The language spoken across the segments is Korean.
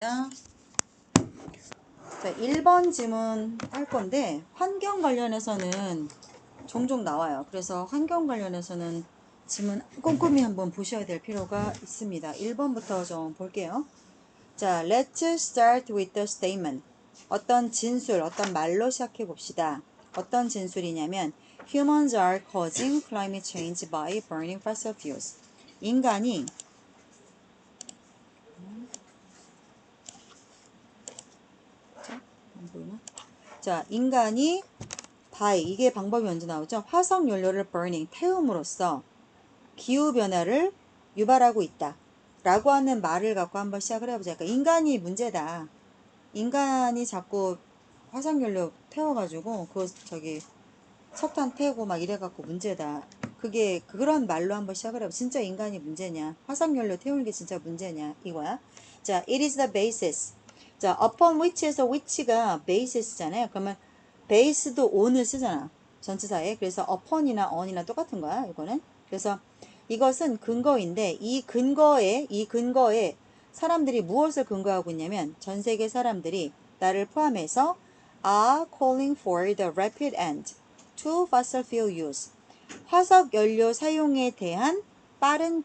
자, 1번 지문 할 건데 환경 관련해서는 종종 나와요. 그래서 환경 관련해서는 지문 꼼꼼히 한번 보셔야 될 필요가 있습니다. 1번부터 좀 볼게요. 자, let's start with the statement. 어떤 진술, 어떤 말로 시작해 봅시다. 어떤 진술이냐면 Humans are causing climate change by burning fossil fuels. 인간이 안 보이나? 자, 인간이 by 이게 방법이 먼저 나오죠. 화석 연료를 burning 태움으로써 기후 변화를 유발하고 있다. 라고 하는 말을 갖고 한번 시작을 해보자. 그러니까 인간이 문제다. 인간이 자꾸 화석 연료 태워가지고 석탄 태우고 막 이래갖고 문제다. 그런 말로 한번 시작을 해보자. 진짜 인간이 문제냐? 화석 연료 태우는 게 진짜 문제냐? 이거야. 자, it is the basis. 자, upon which에서 which가 basis잖아요. 그러면 based도 on을 쓰잖아. 전치사에. 그래서 upon이나 on이나 똑같은 거야. 이거는. 그래서 이것은 근거인데 이 근거에 사람들이 무엇을 근거하고 있냐면 전 세계 사람들이 나를 포함해서 are calling for the rapid end to fossil fuel use. 화석 연료 사용에 대한 빠른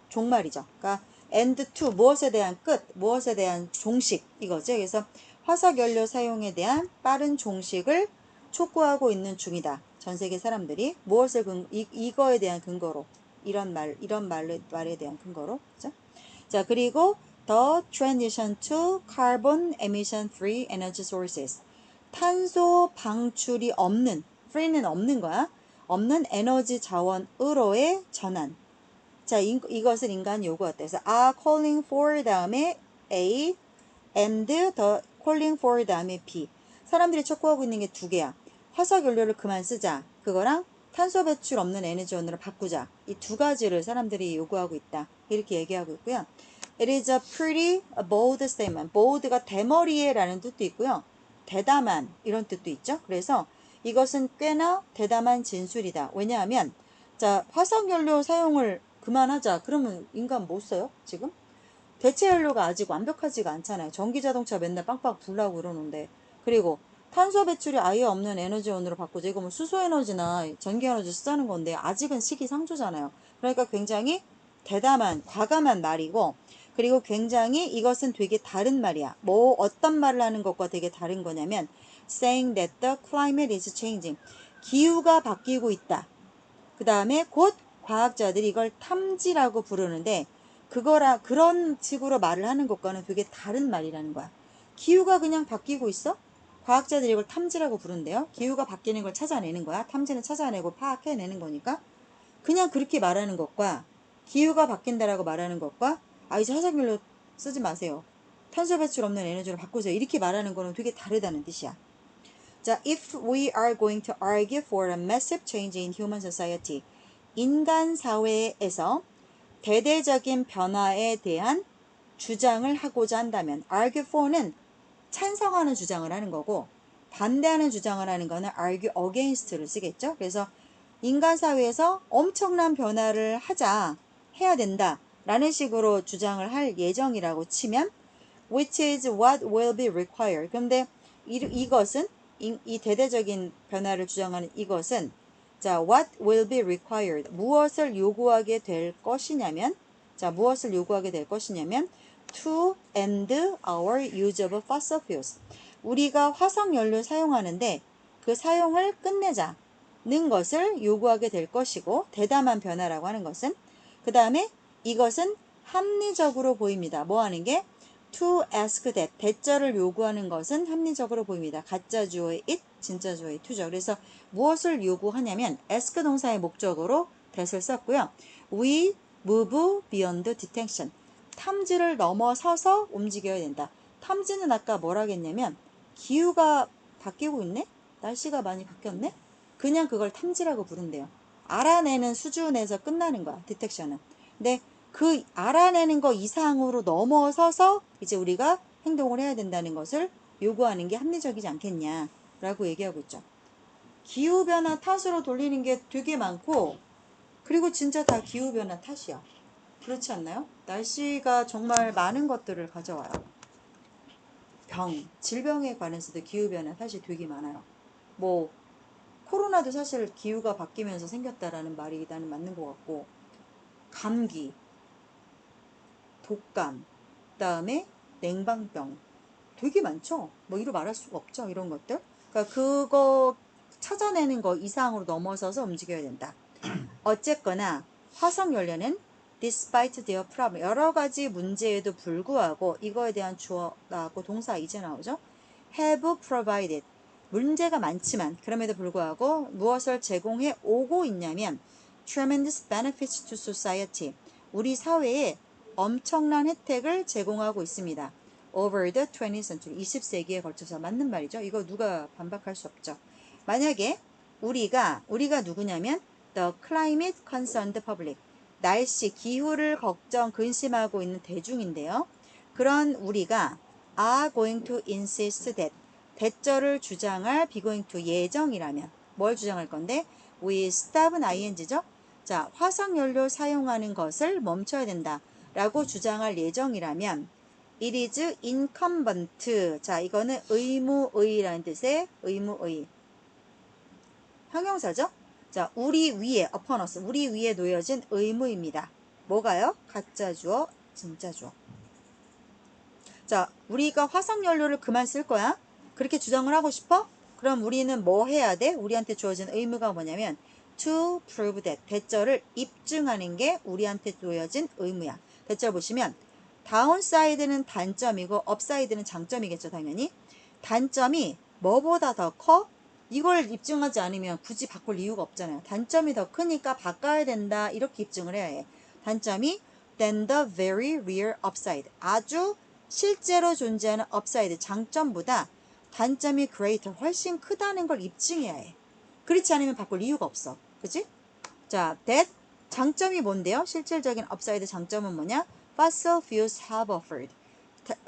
종말이죠. 그러니까 end to 무엇에 대한 끝, 무엇에 대한 종식 이거죠. 그래서 화석 연료 사용에 대한 빠른 종식을 촉구하고 있는 중이다. 전 세계 사람들이 무엇을 이거에 대한 근거로 이런 말에 대한 근거로 그죠? 자, 그리고 the transition to carbon emission free energy sources. 탄소 방출이 없는 free는 없는 거야. 없는 에너지 자원으로의 전환. 자, 이것을 인간이 요구했다. 그래서 are calling for 다음에 A and the calling for 다음에 B. 사람들이 촉구하고 있는 게 두 개야. 화석 연료를 그만 쓰자. 그거랑 탄소 배출 없는 에너지원으로 바꾸자. 이 두 가지를 사람들이 요구하고 있다. 이렇게 얘기하고 있고요. It is a pretty bold statement. bold가 대머리에 라는 뜻도 있고요. 대담한 이런 뜻도 있죠. 그래서 이것은 꽤나 대담한 진술이다. 왜냐하면 자, 화석연료 사용을 그만하자. 그러면 인간 못 써요? 지금? 대체 연료가 아직 완벽하지가 않잖아요. 전기자동차 맨날 빵빵 불라고 그러는데. 그리고 탄소 배출이 아예 없는 에너지원으로 바꾸자. 이거 뭐 수소에너지나 전기에너지 쓰자는 건데 아직은 시기상조잖아요. 그러니까 굉장히 대담한, 과감한 말이고 그리고 굉장히 이것은 되게 다른 말이야. 뭐 어떤 말을 하는 것과 되게 다른 거냐면 saying that the climate is changing. 기후가 바뀌고 있다. 그 다음에 곧 과학자들이 이걸 탐지라고 부르는데 그런 식으로 말을 하는 것과는 되게 다른 말이라는 거야. 기후가 그냥 바뀌고 있어? 과학자들이 이걸 탐지라고 부른대요. 기후가 바뀌는 걸 찾아내는 거야. 탐지는 찾아내고 파악해내는 거니까. 그냥 그렇게 말하는 것과 기후가 바뀐다라고 말하는 것과 이제 화석연료 쓰지 마세요. 탄소 배출 없는 에너지로 바꾸세요. 이렇게 말하는 거는 되게 다르다는 뜻이야. 자, if we are going to argue for a massive change in human society. 인간 사회에서 대대적인 변화에 대한 주장을 하고자 한다면 argue for는 찬성하는 주장을 하는 거고 반대하는 주장을 하는 거는 argue against를 쓰겠죠. 그래서 인간 사회에서 엄청난 변화를 해야 된다 라는 식으로 주장을 할 예정이라고 치면 which is what will be required. 그런데 이것은 이 대대적인 변화를 주장하는 이것은 자, what will be required. 무엇을 요구하게 될 것이냐면 to end our use of fossil fuels. 우리가 화석 연료 사용하는데 그 사용을 끝내자는 것을 요구하게 될 것이고 대담한 변화라고 하는 것은 그 다음에 이것은 합리적으로 보입니다. 뭐 하는 게 to ask that 대절을 요구하는 것은 합리적으로 보입니다. 가짜 주어의 it, 진짜 주어의 to죠. 그래서 무엇을 요구하냐면 ask 동사의 목적으로 that을 썼고요. We move beyond detection. 탐지를 넘어서서 움직여야 된다. 탐지는 아까 뭐라 했냐면 기후가 바뀌고 있네? 날씨가 많이 바뀌었네? 그냥 그걸 탐지라고 부른대요. 알아내는 수준에서 끝나는 거야. 디텍션은. 근데 그 알아내는 거 이상으로 넘어서서 이제 우리가 행동을 해야 된다는 것을 요구하는 게 합리적이지 않겠냐라고 얘기하고 있죠. 기후변화 탓으로 돌리는 게 되게 많고 그리고 진짜 다 기후변화 탓이야. 그렇지 않나요? 날씨가 정말 많은 것들을 가져와요. 질병에 관해서도 기후변화 사실 되게 많아요. 뭐 코로나도 사실 기후가 바뀌면서 생겼다라는 말이 나는 맞는 것 같고, 감기, 독감, 그다음에 냉방병 되게 많죠. 뭐 이루 말할 수가 없죠. 이런 것들. 그러니까 그거 찾아내는 거 이상으로 넘어서서 움직여야 된다. 어쨌거나 화석 연료는 despite their problem, 여러 가지 문제에도 불구하고, 이거에 대한 주어 나왔고 동사 이제 나오죠. have provided, 문제가 많지만 그럼에도 불구하고 무엇을 제공해 오고 있냐면 tremendous benefits to society, 우리 사회에 엄청난 혜택을 제공하고 있습니다. over the 20th century, 20세기에 걸쳐서. 맞는 말이죠. 이거 누가 반박할 수 없죠. 만약에 우리가 누구냐면 the climate concerned public, 날씨, 기후를 걱정, 근심하고 있는 대중인데요. 그런 우리가 are going to insist that, 대절을 주장할 be going to 예정이라면 뭘 주장할 건데? we stop은 ing죠. 자, 화석연료 사용하는 것을 멈춰야 된다 라고 주장할 예정이라면 it is incumbent, 자 이거는 의무의라는 뜻의 의무의 형용사죠. 자, 우리 위에 upon us, 우리 위에 놓여진 의무입니다. 뭐가요? 가짜 주어, 진짜 주어. 자, 우리가 화석연료를 그만 쓸 거야? 그렇게 주장을 하고 싶어? 그럼 우리는 뭐 해야 돼? 우리한테 주어진 의무가 뭐냐면 to prove that, 대절을 입증하는 게 우리한테 놓여진 의무야. 대절 보시면 다운사이드는 단점이고 업사이드는 장점이겠죠, 당연히. 단점이 뭐보다 더 커? 이걸 입증하지 않으면 굳이 바꿀 이유가 없잖아요. 단점이 더 크니까 바꿔야 된다, 이렇게 입증을 해야 해. 단점이 than the very real upside, 아주 실제로 존재하는 upside, 장점보다 단점이 greater, 훨씬 크다는 걸 입증해야 해. 그렇지 않으면 바꿀 이유가 없어. 그치? 자, that, 장점이 뭔데요? 실질적인 upside 장점은 뭐냐? Fossil fuels have offered,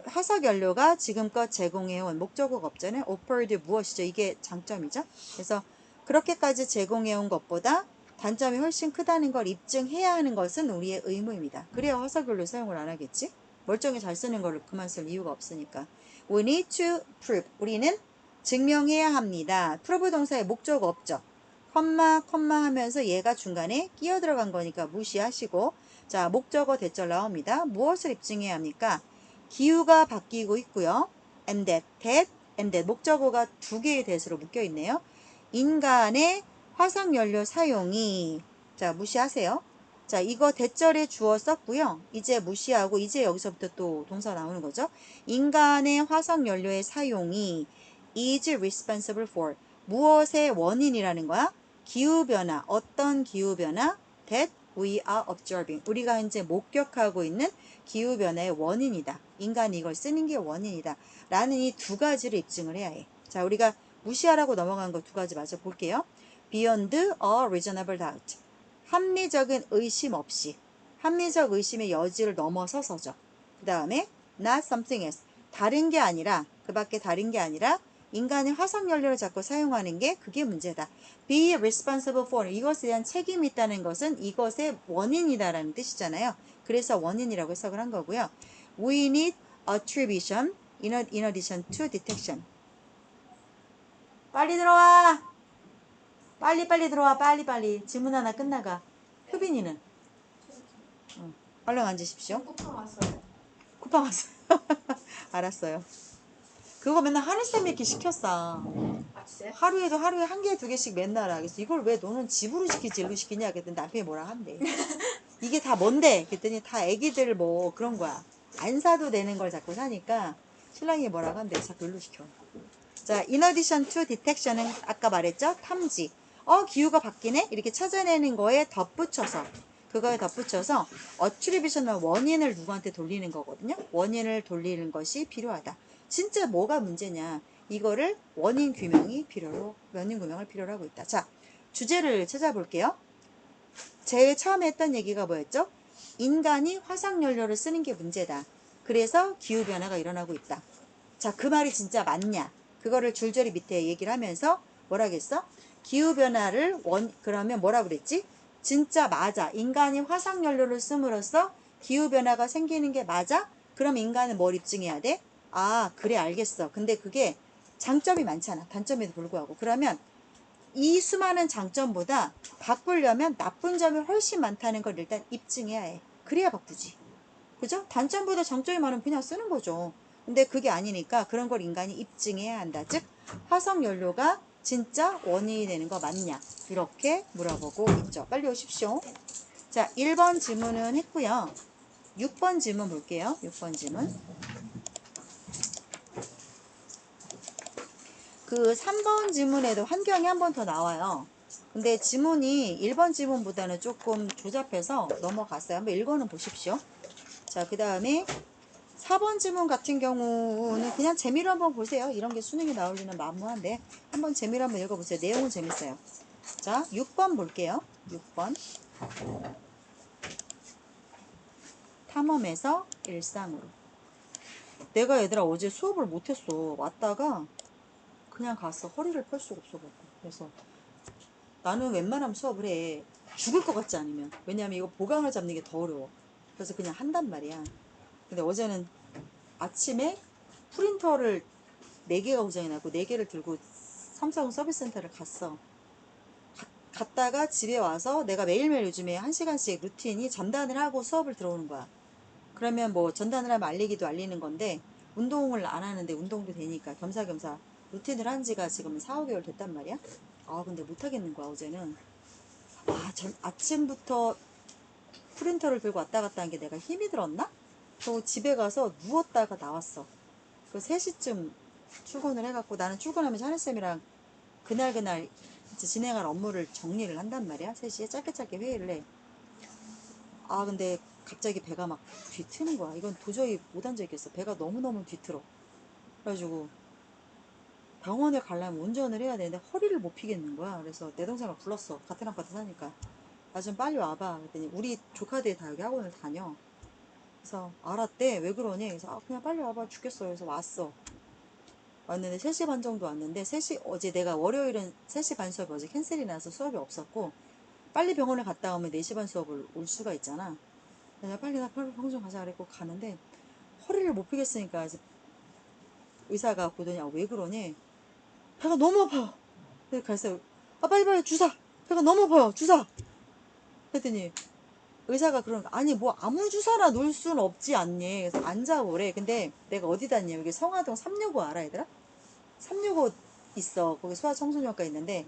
화석연료가 지금껏 제공해온, 목적어가 없잖아요. offered 무엇이죠? 이게 장점이죠. 그래서 그렇게까지 제공해온 것보다 단점이 훨씬 크다는 걸 입증해야 하는 것은 우리의 의무입니다. 그래야 화석연료 사용을 안 하겠지? 멀쩡히 잘 쓰는 거를 그만 쓸 이유가 없으니까. We need to prove, 우리는 증명해야 합니다. prove 동사에 목적어 없죠. 컴마 하면서 얘가 중간에 끼어 들어간 거니까 무시하시고, 자, 목적어 대절 나옵니다. 무엇을 입증해야 합니까? 기후가 바뀌고 있고요. and that, 목적어가 두 개의 대수로 묶여 있네요. 인간의 화석연료 사용이, 자, 무시하세요. 자, 이거 대절에 주어 썼고요. 이제 무시하고, 이제 여기서부터 또 동사 나오는 거죠. 인간의 화석연료의 사용이 is responsible for, 무엇의 원인이라는 거야? 기후변화, 어떤 기후변화? that we are observing, 우리가 현재 목격하고 있는 기후변화의 원인이다. 인간이 이걸 쓰는 게 원인이다 라는 이 두 가지를 입증을 해야 해. 자, 우리가 무시하라고 넘어간 거 두 가지 마저 볼게요. beyond a reasonable doubt, 합리적인 의심 없이, 합리적 의심의 여지를 넘어서서죠. 그 다음에 not something else, 다른 게 아니라, 그 밖에 다른 게 아니라 인간이 화석연료를 자꾸 사용하는 게 그게 문제다. be responsible for, 이것에 대한 책임이 있다는 것은 이것의 원인이다라는 뜻이잖아요. 그래서 원인이라고 해석을 한 거고요. We need attribution in addition to detection. 빨리 들어와. 빨리 들어와. 빨리. 질문 하나 끝나가. 효빈이는? 얼른 앉으십시오. 쿠팡 왔어요. 쿠팡 왔어요. 알았어요. 그거 맨날 하늘쌤이 이렇게 시켰어. 아 진짜요? 하루에 한 개, 두 개씩 맨날 하겠어. 이걸 왜 너는 집으로 시키지 일로 시키냐 그랬더니 남편이 뭐라 한대. 이게 다 뭔데? 그랬더니 다 애기들 뭐 그런 거야. 안 사도 되는 걸 자꾸 사니까 신랑이 뭐라고 한대. 자꾸 일로 시켜. 자, in addition to detection은 아까 말했죠? 탐지. 기후가 바뀌네? 이렇게 찾아내는 거에 덧붙여서, 그거에 덧붙여서 attribution은 원인을 누구한테 돌리는 거거든요. 원인을 돌리는 것이 필요하다. 진짜 뭐가 문제냐? 이거를 원인 규명을 필요로 하고 있다. 자, 주제를 찾아볼게요. 제일 처음에 했던 얘기가 뭐였죠? 인간이 화석연료를 쓰는 게 문제다. 그래서 기후변화가 일어나고 있다. 자, 그 말이 진짜 맞냐? 그거를 줄줄이 밑에 얘기를 하면서 뭐라겠어? 기후변화를 그러면 뭐라 그랬지? 진짜 맞아. 인간이 화석연료를 씀으로써 기후변화가 생기는 게 맞아? 그럼 인간은 뭘 입증해야 돼? 아, 그래, 알겠어. 근데 그게 장점이 많잖아. 단점에도 불구하고. 그러면 이 수많은 장점보다 바꾸려면 나쁜 점이 훨씬 많다는 걸 일단 입증해야 해. 그래야 바꾸지. 그죠? 단점보다 장점이 많으면 그냥 쓰는 거죠. 근데 그게 아니니까 그런 걸 인간이 입증해야 한다. 즉, 화석연료가 진짜 원인이 되는 거 맞냐? 이렇게 물어보고 있죠. 빨리 오십시오. 자, 1번 질문은 했고요. 6번 질문 볼게요. 6번 질문. 그 3번 질문에도 환경이 한 번 더 나와요. 근데 지문이 1번 지문보다는 조금 조잡해서 넘어갔어요. 한번 읽어는 보십시오. 자, 그 다음에 4번 지문 같은 경우는 그냥 재미로 한번 보세요. 이런 게 수능에 나올 리는 만무한데 한번 재미로 한번 읽어보세요. 내용은 재밌어요. 자, 6번 볼게요. 6번. 탐험에서 일상으로. 내가 얘들아 어제 수업을 못했어. 왔다가 그냥 갔어. 허리를 펼 수가 없어갖고. 그래서 나는 웬만하면 수업을 해. 죽을 것 같지 않으면. 왜냐하면 이거 보강을 잡는 게 더 어려워. 그래서 그냥 한단 말이야. 근데 어제는 아침에 프린터를 4개가 고장이 나고 4개를 들고 삼성 서비스센터를 갔어. 갔다가 집에 와서 내가 매일매일 요즘에 1시간씩 루틴이 전단을 하고 수업을 들어오는 거야. 그러면 뭐 전단을 하면 알리기도 알리는 건데 운동을 안 하는데 운동도 되니까 겸사겸사 루틴을 한 지가 지금 4, 5개월 됐단 말이야. 아 근데 못 하겠는 거야 어제는. 아침부터 프린터를 들고 왔다 갔다 한 게 내가 힘이 들었나? 그리고 집에 가서 누웠다가 나왔어. 그 3시쯤 출근을 해갖고 나는 출근하면서 하늘쌤이랑 그날 이제 진행할 업무를 정리를 한단 말이야. 3시에 짧게 회의를 해. 아 근데 갑자기 배가 막 뒤트는 거야. 이건 도저히 못 앉아있겠어. 배가 너무너무 뒤틀어. 그래가지고 병원에 가려면 운전을 해야 되는데 허리를 못 피겠는 거야. 그래서 내 동생을 불렀어. 같은 아파트 사니까. 나 좀 빨리 와봐. 그랬더니 우리 조카들이 다 여기 학원을 다녀. 그래서 알았대. 왜 그러니? 그래서 아 그냥 빨리 와봐. 죽겠어. 그래서 왔어. 왔는데 3시 반 정도 왔는데 3시 어제 내가 월요일은 3시 반 수업이 어제 캔슬이 나서 수업이 없었고 빨리 병원에 갔다 오면 4시 반 수업을 올 수가 있잖아. 그래서 빨리 나 병원 가자 그랬고 가는데 허리를 못 펴겠으니까 이제 의사가 보더니 아, 왜 그러니? 배가 너무 아파요. 그래서 아 빨리 주사. 배가 너무 아파요. 주사. 그랬더니 의사가 그런 거 아니 뭐 아무 주사나 놓을 수는 없지 않니? 그래서 앉아보래. 근데 내가 어디다 냐 여기 성화동 365 알아 얘들아? 365 있어. 거기 소아청소년과 있는데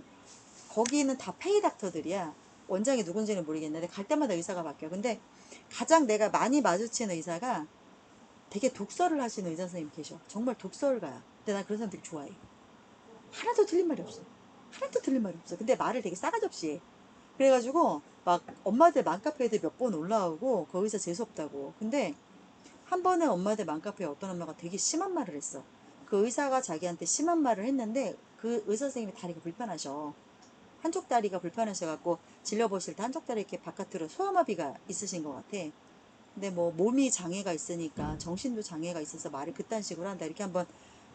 거기는 다 페이 닥터들이야. 원장이 누군지는 모르겠는데 갈 때마다 의사가 바뀌어. 근데 가장 내가 많이 마주치는 의사가 되게 독설을 하시는 의사 선생님 계셔. 정말 독설가야. 근데 난 그런 사람 되게 좋아해. 하나도 틀린 말이 없어. 하나도 틀린 말이 없어. 근데 말을 되게 싸가지 없이 해. 그래가지고 막 엄마들 맘카페에 몇 번 올라오고 거기서 재수없다고. 근데 한 번에 엄마들 맘카페에 어떤 엄마가 되게 심한 말을 했어. 그 의사가 자기한테 심한 말을 했는데 그 의사 선생님이 다리가 불편하셔. 한쪽 다리가 불편하셔갖고 진료보실 때 한쪽 다리 이렇게 바깥으로 소아마비가 있으신 것 같아. 근데 뭐 몸이 장애가 있으니까 정신도 장애가 있어서 말을 그딴 식으로 한다. 이렇게 한번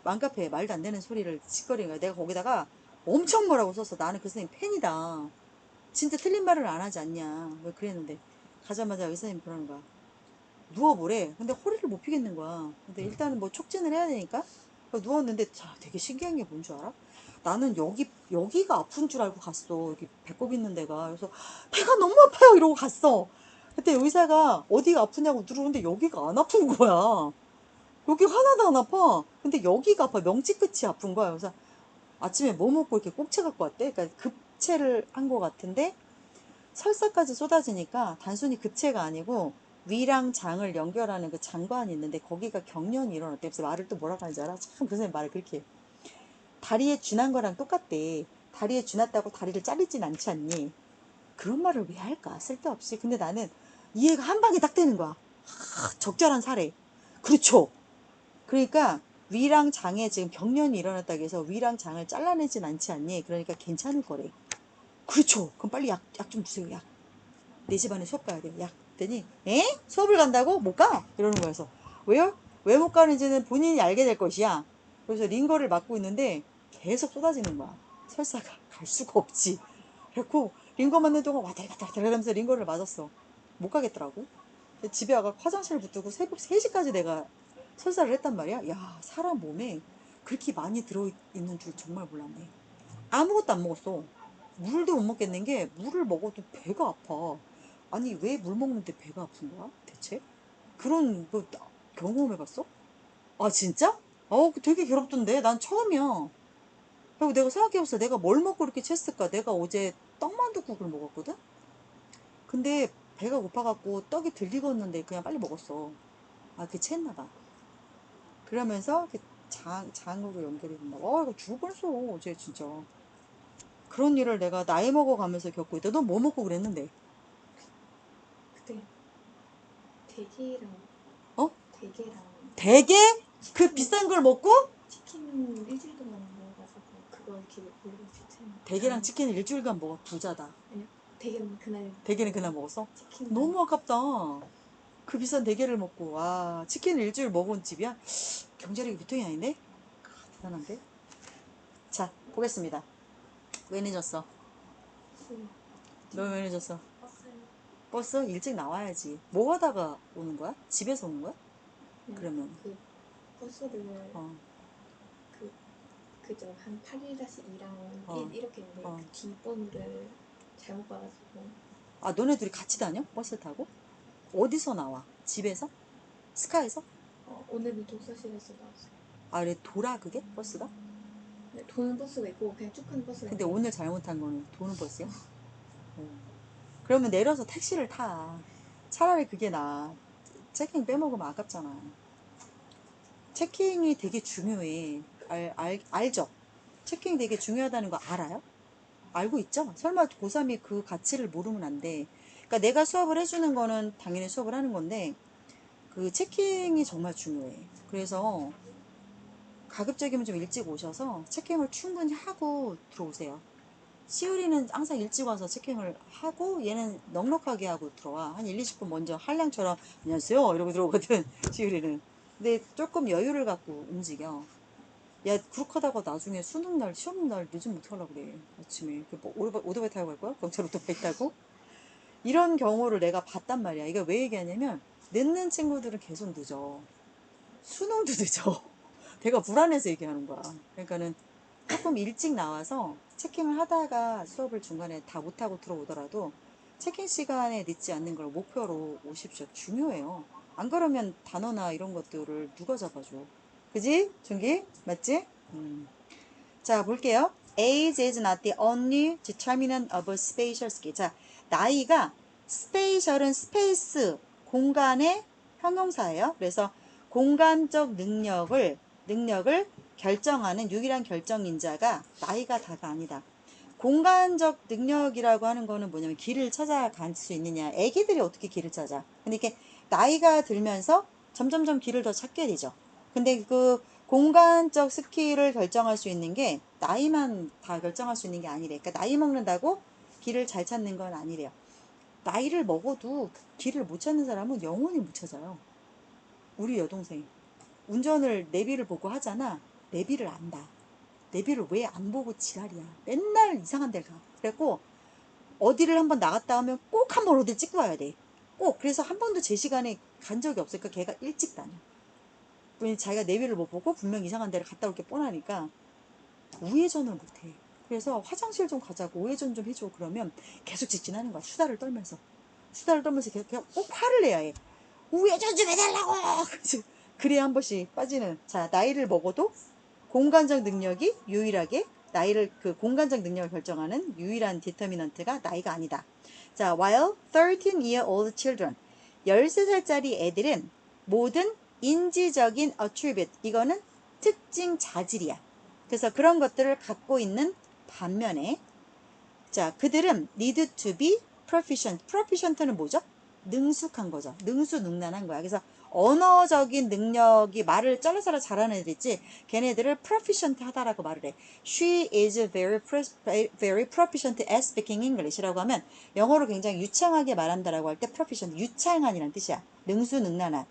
맘카페에 말도 안 되는 소리를 짓거리는 거야. 내가 거기다가 엄청 뭐라고 썼어. 나는 그 선생님 팬이다. 진짜 틀린 말을 안 하지 않냐. 왜 그랬는데 가자마자 의사님이 그러는 거야. 누워보래. 근데 허리를 못 피겠는 거야. 근데 일단은 뭐 촉진을 해야 되니까 누웠는데 자, 되게 신기한 게 뭔 줄 알아? 나는 여기가 아픈 줄 알고 갔어. 여기 배꼽 있는 데가. 그래서 배가 너무 아파요. 이러고 갔어. 그때 의사가 어디가 아프냐고 누르는데 여기가 안 아픈 거야. 여기 하나도 안 아파. 근데 여기가 아파. 명치 끝이 아픈 거야. 그래서 아침에 뭐 먹고 이렇게 꼭채 갖고 왔대. 그러니까 급체를 한 것 같은데 설사까지 쏟아지니까 단순히 급체가 아니고 위랑 장을 연결하는 그 장관이 있는데 거기가 경련이 일어났대. 그래서 말을 또 뭐라고 하는지 알아? 참 그 선생님 말을 그렇게 해. 다리에 쥐난 거랑 똑같대. 다리에 쥐났다고 다리를 자르진 않지 않니? 그런 말을 왜 할까? 쓸데없이. 근데 나는 이해가 한 방에 딱 되는 거야. 적절한 사례. 그렇죠. 그러니까 위랑 장에 지금 경련이 일어났다고 해서 위랑 장을 잘라내진 않지 않니? 그러니까 괜찮을 거래. 그렇죠. 그럼 빨리 약 좀 주세요. 약. 4시 반에 수업 가야 돼요. 약. 그랬더니 에? 수업을 간다고? 못 가? 이러는 거여서 왜요? 왜 못 가는지는 본인이 알게 될 것이야. 그래서 링거를 맞고 있는데 계속 쏟아지는 거야. 설사가 갈 수가 없지. 그래갖고 링거 맞는 동안 왔다 갔다 하면서 링거를 맞았어. 못 가겠더라고. 집에 와가 화장실 붙들고 새벽 3시까지 내가 설사를 했단 말이야. 야, 사람 몸에 그렇게 많이 들어있는 줄 정말 몰랐네. 아무것도 안 먹었어. 물도 못 먹겠는 게 물을 먹어도 배가 아파. 아니, 왜 물 먹는데 배가 아픈 거야? 대체? 그런 거 경험해봤어? 아, 진짜? 되게 괴롭던데. 난 처음이야. 그리고 내가 생각해봤어. 내가 뭘 먹고 이렇게 챘을까? 내가 어제 떡만둣국을 먹었거든? 근데 배가 고파갖고 떡이 덜 익었는데 그냥 빨리 먹었어. 아, 그게 챘나 봐. 그러면서 장으로 연결이 된다고. 이거 죽을 뻔했어. 어제 진짜. 그런 일을 내가 나이 먹어가면서 겪고 있다. 넌 뭐 먹고 그랬는데? 그때 대게랑 어? 대게랑 대게? 그 치킨 비싼 걸 먹고? 치킨 일주일 동안 먹어가지고 그거 이렇게 올릴 수 있잖아. 대게랑 치킨을 일주일간 먹어. 부자다. 아니요. 대게는 그날 대게는 그날 먹었어? 치킨 너무 아깝다. 그 비싼 대게를 먹고, 와, 치킨을 일주일 먹은 집이야? 경제력이 보통이 아닌데? 대단한데? 자, 보겠습니다. 왜 늦었어? 너 왜 늦었어? 버스에 버스 일찍 나와야지. 뭐 하다가 오는 거야? 집에서 오는 거야? 그러면, 그 버스를 어, 그 그죠 한 8-2랑 어, 1 이렇게 있는데 어. 그 뒷번호를 잘못 받아가지고 아, 너네 둘이 같이 다녀? 버스 타고? 어디서 나와? 집에서? 스카에서? 오늘은 독서실에서 나왔어요. 아, 그래, 돌아, 그게? 버스가? 네, 도는 버스가 있고 그냥 쭉 가는 버스가 근데 있는데 오늘 잘못한 거는 도는 버스야? 그러면 내려서 택시를 타. 차라리 그게 나아. 체킹 빼먹으면 아깝잖아. 체킹이 되게 중요해. 알죠? 체킹이 되게 중요하다는 거 알아요? 알고 있죠? 설마 고3이 그 가치를 모르면 안 돼. 그러니까 내가 수업을 해주는 거는 당연히 수업을 하는 건데, 그 체킹이 정말 중요해. 그래서 가급적이면 좀 일찍 오셔서 체킹을 충분히 하고 들어오세요. 시우리는 항상 일찍 와서 체킹을 하고 얘는 넉넉하게 하고 들어와. 한 1, 20분 먼저 한량처럼 안녕하세요 이러고 들어오거든. 시우리는. 근데 조금 여유를 갖고 움직여. 야, 그렇게 하다가 나중에 수능날, 시험날 늦으면 어떡하려고 그래. 아침에. 뭐 오토바이 타고 갈 거야? 경찰 오토바이 타고? 이런 경우를 내가 봤단 말이야. 이거 왜 얘기하냐면 늦는 친구들은 계속 늦어. 수능도 늦어. 내가 불안해서 얘기하는 거야. 그러니까는 조금 일찍 나와서 체킹을 하다가 수업을 중간에 다 못하고 들어오더라도 체킹 시간에 늦지 않는 걸 목표로 오십시오. 중요해요. 안 그러면 단어나 이런 것들을 누가 잡아줘. 그지? 준기? 맞지? 자, 볼게요. Age is not the only determinant of spatial skill. 자, 나이가 spatial은 스페이스, 공간의 형용사예요. 그래서 공간적 능력을 결정하는 유일한 결정인자가 나이가 다가 아니다. 공간적 능력이라고 하는 거는 뭐냐면 길을 찾아갈 수 있느냐. 애기들이 어떻게 길을 찾아? 근데 이렇게 나이가 들면서 점점점 길을 더 찾게 되죠. 근데 그 공간적 스킬을 결정할 수 있는 게 나이만 다 결정할 수 있는 게 아니래. 그러니까 나이 먹는다고 길을 잘 찾는 건 아니래요. 나이를 먹어도 길을 못 찾는 사람은 영원히 못 찾아요. 우리 여동생 운전을 내비를 보고 하잖아. 내비를 안다. 내비를 왜 안 보고 지랄이야. 맨날 이상한 데를 가. 그래갖고 어디를 한번 나갔다 오면 꼭 한번 어딜 찍고 와야 돼. 꼭. 그래서 한 번도 제 시간에 간 적이 없으니까 걔가 일찍 다녀. 왜냐면 자기가 내비를 못 보고 분명 이상한 데를 갔다 올 게 뻔하니까 우회전을 못해. 그래서 화장실 좀 가자고 우회전 좀 해줘. 그러면 계속 직진하는 거야. 수다를 떨면서. 수다를 떨면서 계속 꼭 화를 내야 해. 우회전 좀 해달라고! 그래야 한 번씩 빠지는. 자, 나이를 먹어도 공간적 능력이 유일하게 나이를 그 공간적 능력을 결정하는 유일한 디터미넌트가 나이가 아니다. 자, while 13-year-old children 13살짜리 애들은 모든 인지적인 attribute 이거는 특징 자질이야. 그래서 그런 것들을 갖고 있는 반면에 자, 그들은 need to be proficient. proficient는 뭐죠? 능숙한 거죠. 능수능란한 거야. 그래서 언어적인 능력이 말을 쩔어서 잘하는 애들 있지. 걔네들을 proficient 하다라고 말을 해. She is very proficient at speaking English라고 하면 영어로 굉장히 유창하게 말한다라고 할 때 proficient, 유창한이란 뜻이야. 능수능란한.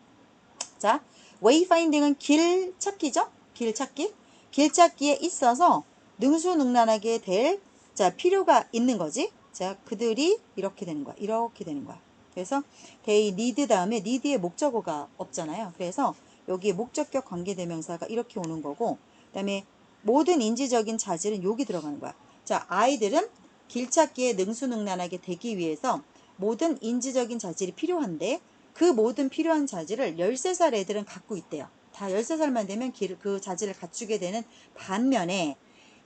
자, wayfinding은 길 찾기죠? 길 찾기. 길 찾기에 있어서 능수능란하게 될 자, 필요가 있는 거지. 자, 그들이 이렇게 되는 거야. 이렇게 되는 거야. 그래서 they need 다음에 need의 목적어가 없잖아요. 그래서 여기에 목적격 관계대명사가 이렇게 오는 거고, 그 다음에 모든 인지적인 자질은 여기 들어가는 거야. 자, 아이들은 길찾기에 능수능란하게 되기 위해서 모든 인지적인 자질이 필요한데 그 모든 필요한 자질을 13살 애들은 갖고 있대요. 다 13살만 되면 그 자질을 갖추게 되는 반면에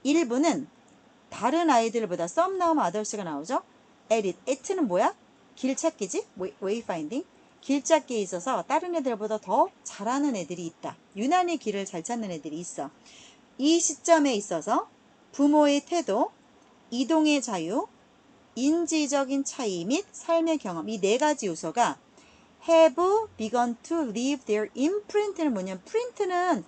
일부는 다른 아이들보다 some 나오면 others가 나오죠. at는 뭐야? 길찾기지? wayfinding. 길찾기에 있어서 다른 애들보다 더 잘하는 애들이 있다. 유난히 길을 잘 찾는 애들이 있어. 이 시점에 있어서 부모의 태도, 이동의 자유, 인지적인 차이 및 삶의 경험, 이 네 가지 요소가 have begun to leave their imprint는 뭐냐면, 프린트는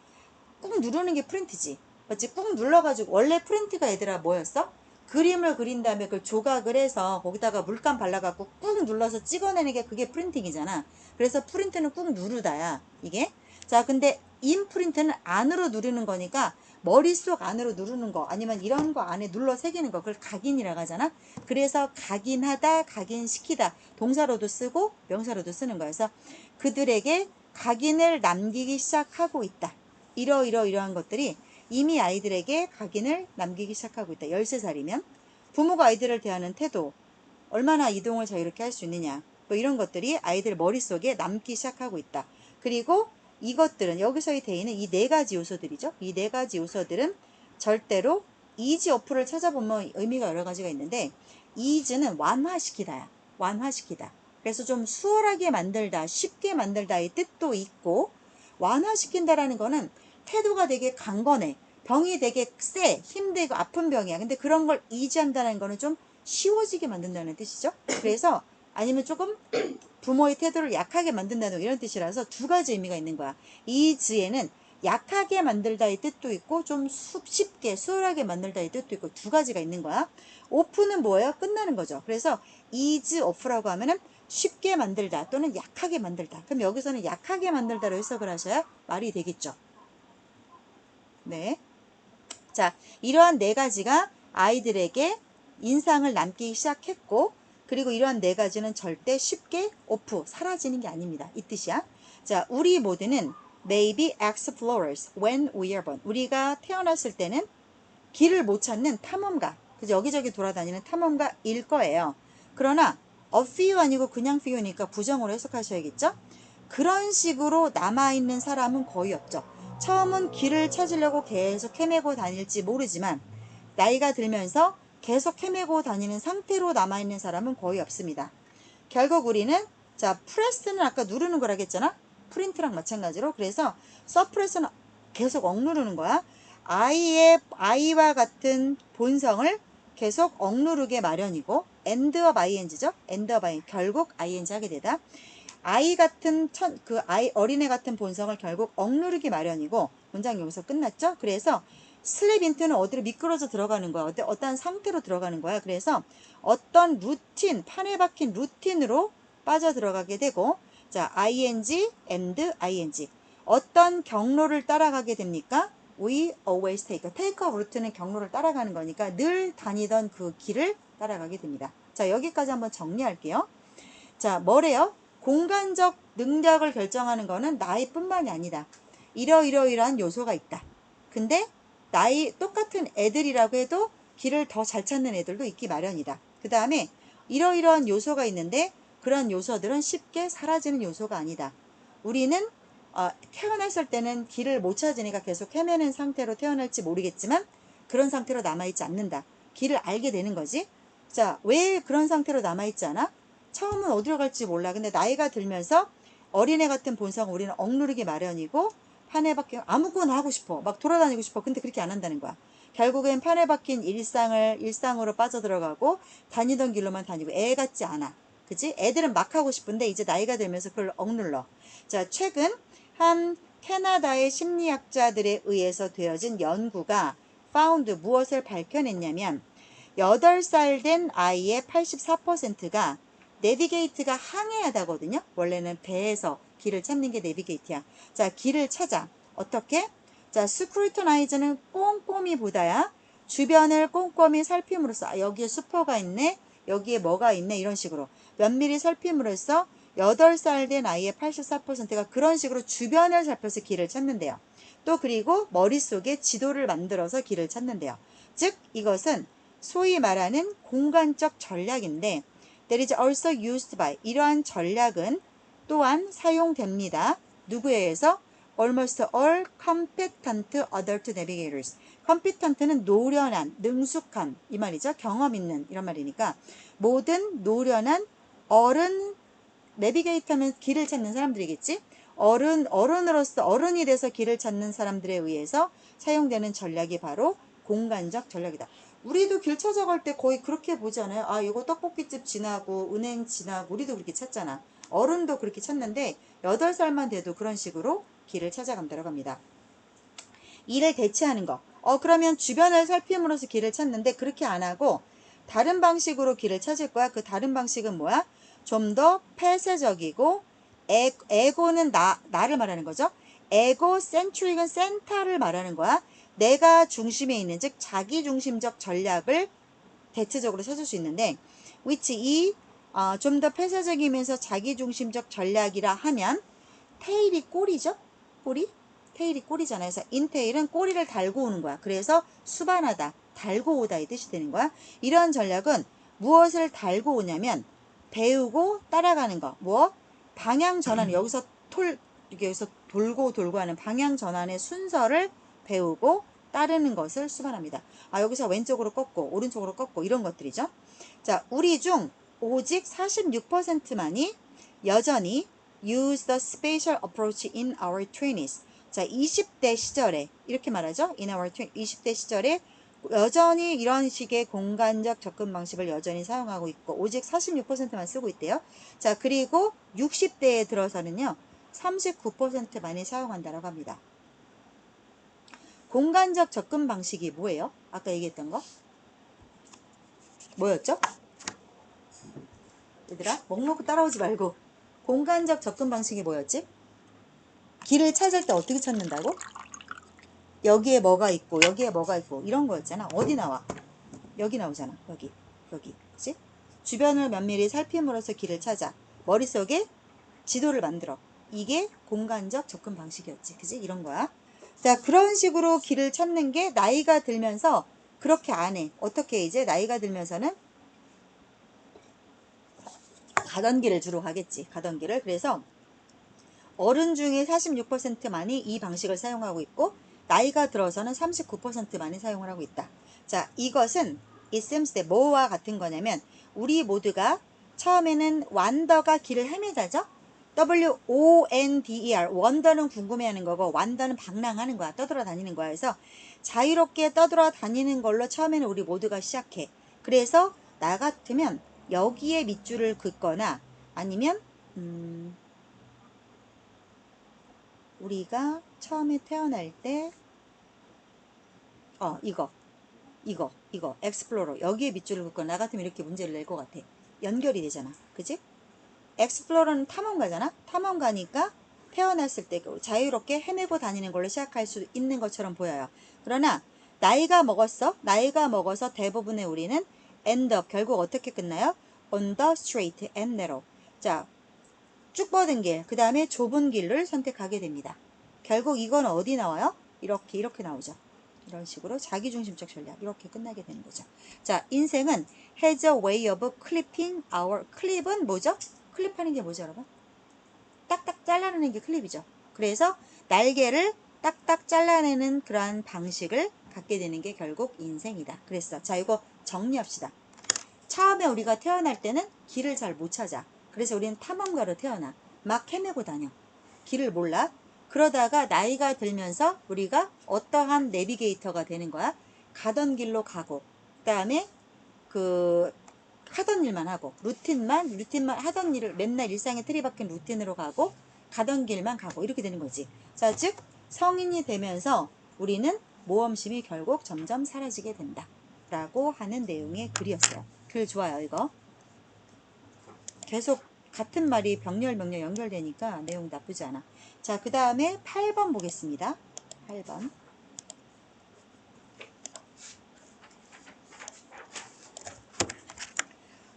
꾹 누르는 게 프린트지. 맞지? 꾹 눌러가지고, 원래 프린트가 얘들아 뭐였어? 그림을 그린 다음에 그걸 조각을 해서 거기다가 물감 발라갖고 꾹 눌러서 찍어내는 게 그게 프린팅이잖아. 그래서 프린트는 꾹 누르다야, 이게. 자, 근데 인프린트는 안으로 누르는 거니까 머릿속 안으로 누르는 거, 아니면 이런 거 안에 눌러 새기는 거, 그걸 각인이라고 하잖아. 그래서 각인하다, 각인시키다, 동사로도 쓰고 명사로도 쓰는 거야. 그래서 그들에게 각인을 남기기 시작하고 있다. 이러한 것들이 이미 아이들에게 각인을 남기기 시작하고 있다. 13살이면. 부모가 아이들을 대하는 태도, 얼마나 이동을 자유롭게 할 수 있느냐, 뭐 이런 것들이 아이들 머릿속에 남기 시작하고 있다. 그리고 이것들은, 여기서의 대의는 이 네 가지 요소들이죠. 이 네 가지 요소들은 절대로 is of를 찾아보면 의미가 여러 가지가 있는데, is는 완화시키다야. 완화시키다. 그래서 좀 수월하게 만들다, 쉽게 만들다의 뜻도 있고, 완화시킨다라는 거는 태도가 되게 강건해. 병이 되게 세, 힘들고 아픈 병이야. 근데 그런 걸 이지한다는 거는 좀 쉬워지게 만든다는 뜻이죠. 그래서 아니면 조금 부모의 태도를 약하게 만든다는 이런 뜻이라서 두 가지 의미가 있는 거야. 이즈에는 약하게 만들다의 뜻도 있고 좀 쉽게 수월하게 만들다의 뜻도 있고 두 가지가 있는 거야. 오프는 뭐예요? 끝나는 거죠. 그래서 is off라고 하면은 쉽게 만들다 또는 약하게 만들다. 그럼 여기서는 약하게 만들다로 해석을 하셔야 말이 되겠죠. 네. 자, 이러한 네 가지가 아이들에게 인상을 남기기 시작했고, 그리고 이러한 네 가지는 절대 쉽게 오프, 사라지는 게 아닙니다. 이 뜻이야. 자, 우리 모두는 maybe explorers when we are born. 우리가 태어났을 때는 길을 못 찾는 탐험가, 그죠? 여기저기 돌아다니는 탐험가일 거예요. 그러나 a few 아니고 그냥 few니까 부정으로 해석하셔야겠죠? 그런 식으로 남아있는 사람은 거의 없죠. 처음은 길을 찾으려고 계속 헤매고 다닐지 모르지만 나이가 들면서 계속 헤매고 다니는 상태로 남아있는 사람은 거의 없습니다. 결국 우리는, 자, 프레스는 아까 누르는 거라겠잖아? 프린트랑 마찬가지로. 그래서 서프레스는 계속 억누르는 거야. 아이와 같은 본성을 계속 억누르게 마련이고, end of ing죠? end of ing, 결국 ing 하게 되다. 아이 같은 어린애 같은 본성을 결국 억누르기 마련이고, 문장 여기서 끝났죠? 그래서 슬립 인트는 어디로 미끄러져 들어가는 거야. 어떤 상태로 들어가는 거야. 그래서 어떤 루틴, 판에 박힌 루틴으로 빠져 들어가게 되고, 자, ing, and ing. 어떤 경로를 따라가게 됩니까? We always take. take a route는 경로를 따라가는 거니까 늘 다니던 그 길을 따라가게 됩니다. 자, 여기까지 한번 정리할게요. 자, 뭐래요? 공간적 능력을 결정하는 거는 나이뿐만이 아니다. 이러이러이러한 요소가 있다. 근데 나이 똑같은 애들이라고 해도 길을 더 잘 찾는 애들도 있기 마련이다. 그 다음에 이러이러한 요소가 있는데 그런 요소들은 쉽게 사라지는 요소가 아니다. 우리는 태어났을 때는 길을 못 찾으니까 계속 헤매는 상태로 태어날지 모르겠지만 그런 상태로 남아있지 않는다. 길을 알게 되는 거지. 자, 왜 그런 상태로 남아있지 않아? 처음은 어디로 갈지 몰라. 근데 나이가 들면서 어린애 같은 본성을 우리는 억누르기 마련이고, 판에 박힌 아무거나 하고 싶어. 막 돌아다니고 싶어. 근데 그렇게 안 한다는 거야. 결국엔 판에 박힌 일상으로 빠져들어가고 다니던 길로만 다니고 애 같지 않아. 그치? 애들은 막 하고 싶은데 이제 나이가 들면서 그걸 억눌러. 자, 최근 한 캐나다의 심리학자들에 의해서 되어진 연구가 무엇을 밝혀냈냐면 8살 된 아이의 84%가 내비게이트가 항해하다거든요. 원래는 배에서 길을 찾는 게 내비게이트야. 자, 길을 찾아. 어떻게? 자, 스크루터나이즈는 꼼꼼히 보다야. 주변을 꼼꼼히 살핌으로써 여기에 슈퍼가 있네. 여기에 뭐가 있네. 이런 식으로 면밀히 살핌으로써 8살 된 아이의 84%가 그런 식으로 주변을 살펴서 길을 찾는데요. 또 그리고 머릿속에 지도를 만들어서 길을 찾는데요. 즉 이것은 소위 말하는 공간적 전략인데 that is also used by 이러한 전략은 또한 사용됩니다. 누구에 의해서? Almost all competent adult navigators. competent는 노련한, 능숙한 이 말이죠. 경험 있는 이런 말이니까 모든 노련한 어른 내비게이터는 길을 찾는 사람들이겠지. 어른으로서 어른이 돼서 길을 찾는 사람들에 의해서 사용되는 전략이 바로 공간적 전략이다. 우리도 길 찾아갈 때 거의 그렇게 보잖아요. 아, 이거 떡볶이집 지나고 은행 지나고 우리도 그렇게 찾잖아. 어른도 그렇게 찾는데 8살만 돼도 그런 식으로 길을 찾아간다고 합니다. 이를 대체하는 거. 그러면 주변을 살핌으로써 길을 찾는데 그렇게 안 하고 다른 방식으로 길을 찾을 거야. 그 다른 방식은 뭐야? 좀 더 폐쇄적이고 에고는 나를 말하는 거죠. 에고 센트릭은 센터를 말하는 거야. 내가 중심에 있는 즉 자기 중심적 전략을 대체적으로 찾을 수 있는데 which 좀 더 폐쇄적이면서 자기 중심적 전략이라 하면 테일이 꼬리죠. 꼬리? 테일이 꼬리잖아요. 그래서 인테일은 꼬리를 달고 오는 거야. 그래서 수반하다, 달고 오다 이 뜻이 되는 거야. 이러한 전략은 무엇을 달고 오냐면 배우고 따라가는 거. 뭐? 방향 전환. 여기서 여기서 돌고 하는 방향 전환의 순서를 배우고 따르는 것을 수반합니다. 여기서 왼쪽으로 꺾고 오른쪽으로 꺾고 이런 것들이죠. 자, 우리 중 오직 46%만이 여전히 use the spatial approach in our 20s. 자, 20대 시절에 이렇게 말하죠. in our 20대 시절에 여전히 이런 식의 공간적 접근 방식을 여전히 사용하고 있고 오직 46%만 쓰고 있대요. 자, 그리고 60대에 들어서는요. 39%만이 사용한다고 합니다. 공간적 접근 방식이 뭐예요? 아까 얘기했던 거? 뭐였죠? 얘들아, 목 놓고 따라오지 말고. 공간적 접근 방식이 뭐였지? 길을 찾을 때 어떻게 찾는다고? 여기에 뭐가 있고 여기에 뭐가 있고 이런 거였잖아. 어디 나와? 여기 나오잖아. 여기 그치? 주변을 면밀히 살핌으로써 길을 찾아 머릿속에 지도를 만들어. 이게 공간적 접근 방식이었지. 그지? 이런 거야. 자, 그런 식으로 길을 찾는 게 나이가 들면서 그렇게 안 해. 어떻게 이제 나이가 들면서는 가던 길을 주로 가겠지. 가던 길을. 그래서 어른 중에 46%만이 이 방식을 사용하고 있고 나이가 들어서는 39%만이 사용을 하고 있다. 자, 이것은 it seems that 뭐와 같은 거냐면 우리 모두가 처음에는 완더가 길을 헤매다죠. WONDER 원더는 궁금해하는 거고 완더는 방랑하는 거야. 떠돌아다니는 거야. 그래서 자유롭게 떠돌아다니는 걸로 처음에는 우리 모두가 시작해. 그래서 나 같으면 여기에 밑줄을 긋거나 아니면 우리가 처음에 태어날 때 이거 엑스플로러 여기에 밑줄을 긋거나 나 같으면 이렇게 문제를 낼 것 같아. 연결이 되잖아. 그지? 엑스플로러는 탐험가잖아. 탐험가니까 태어났을 때 자유롭게 헤매고 다니는 걸로 시작할 수 있는 것처럼 보여요. 그러나 나이가 먹어서 대부분의 우리는 end up 결국 어떻게 끝나요? on the straight and narrow. 자, 쭉 뻗은 길, 그 다음에 좁은 길을 선택하게 됩니다. 결국 이건 어디 나와요? 이렇게 나오죠. 이런 식으로 자기중심적 전략 이렇게 끝나게 되는 거죠. 자, 인생은 has a way of clipping our 클립은 뭐죠? 클립하는 게 뭐죠, 여러분? 딱딱 잘라내는 게 클립이죠. 그래서 날개를 딱딱 잘라내는 그러한 방식을 갖게 되는 게 결국 인생이다. 그랬어. 자, 이거 정리합시다. 처음에 우리가 태어날 때는 길을 잘 못 찾아. 그래서 우리는 탐험가로 태어나. 막 헤매고 다녀. 길을 몰라. 그러다가 나이가 들면서 우리가 어떠한 내비게이터가 되는 거야. 가던 길로 가고 그 다음에 하던 일만 하고 루틴만 하던 일을 맨날 일상에 틀이박힌 루틴으로 가고 가던 길만 가고 이렇게 되는 거지. 자, 즉 성인이 되면서 우리는 모험심이 결국 점점 사라지게 된다 라고 하는 내용의 글이었어요. 글 좋아요. 이거 계속 같은 말이 병렬 연결되니까 내용 나쁘지 않아. 자, 그 다음에 8번 보겠습니다. 8번.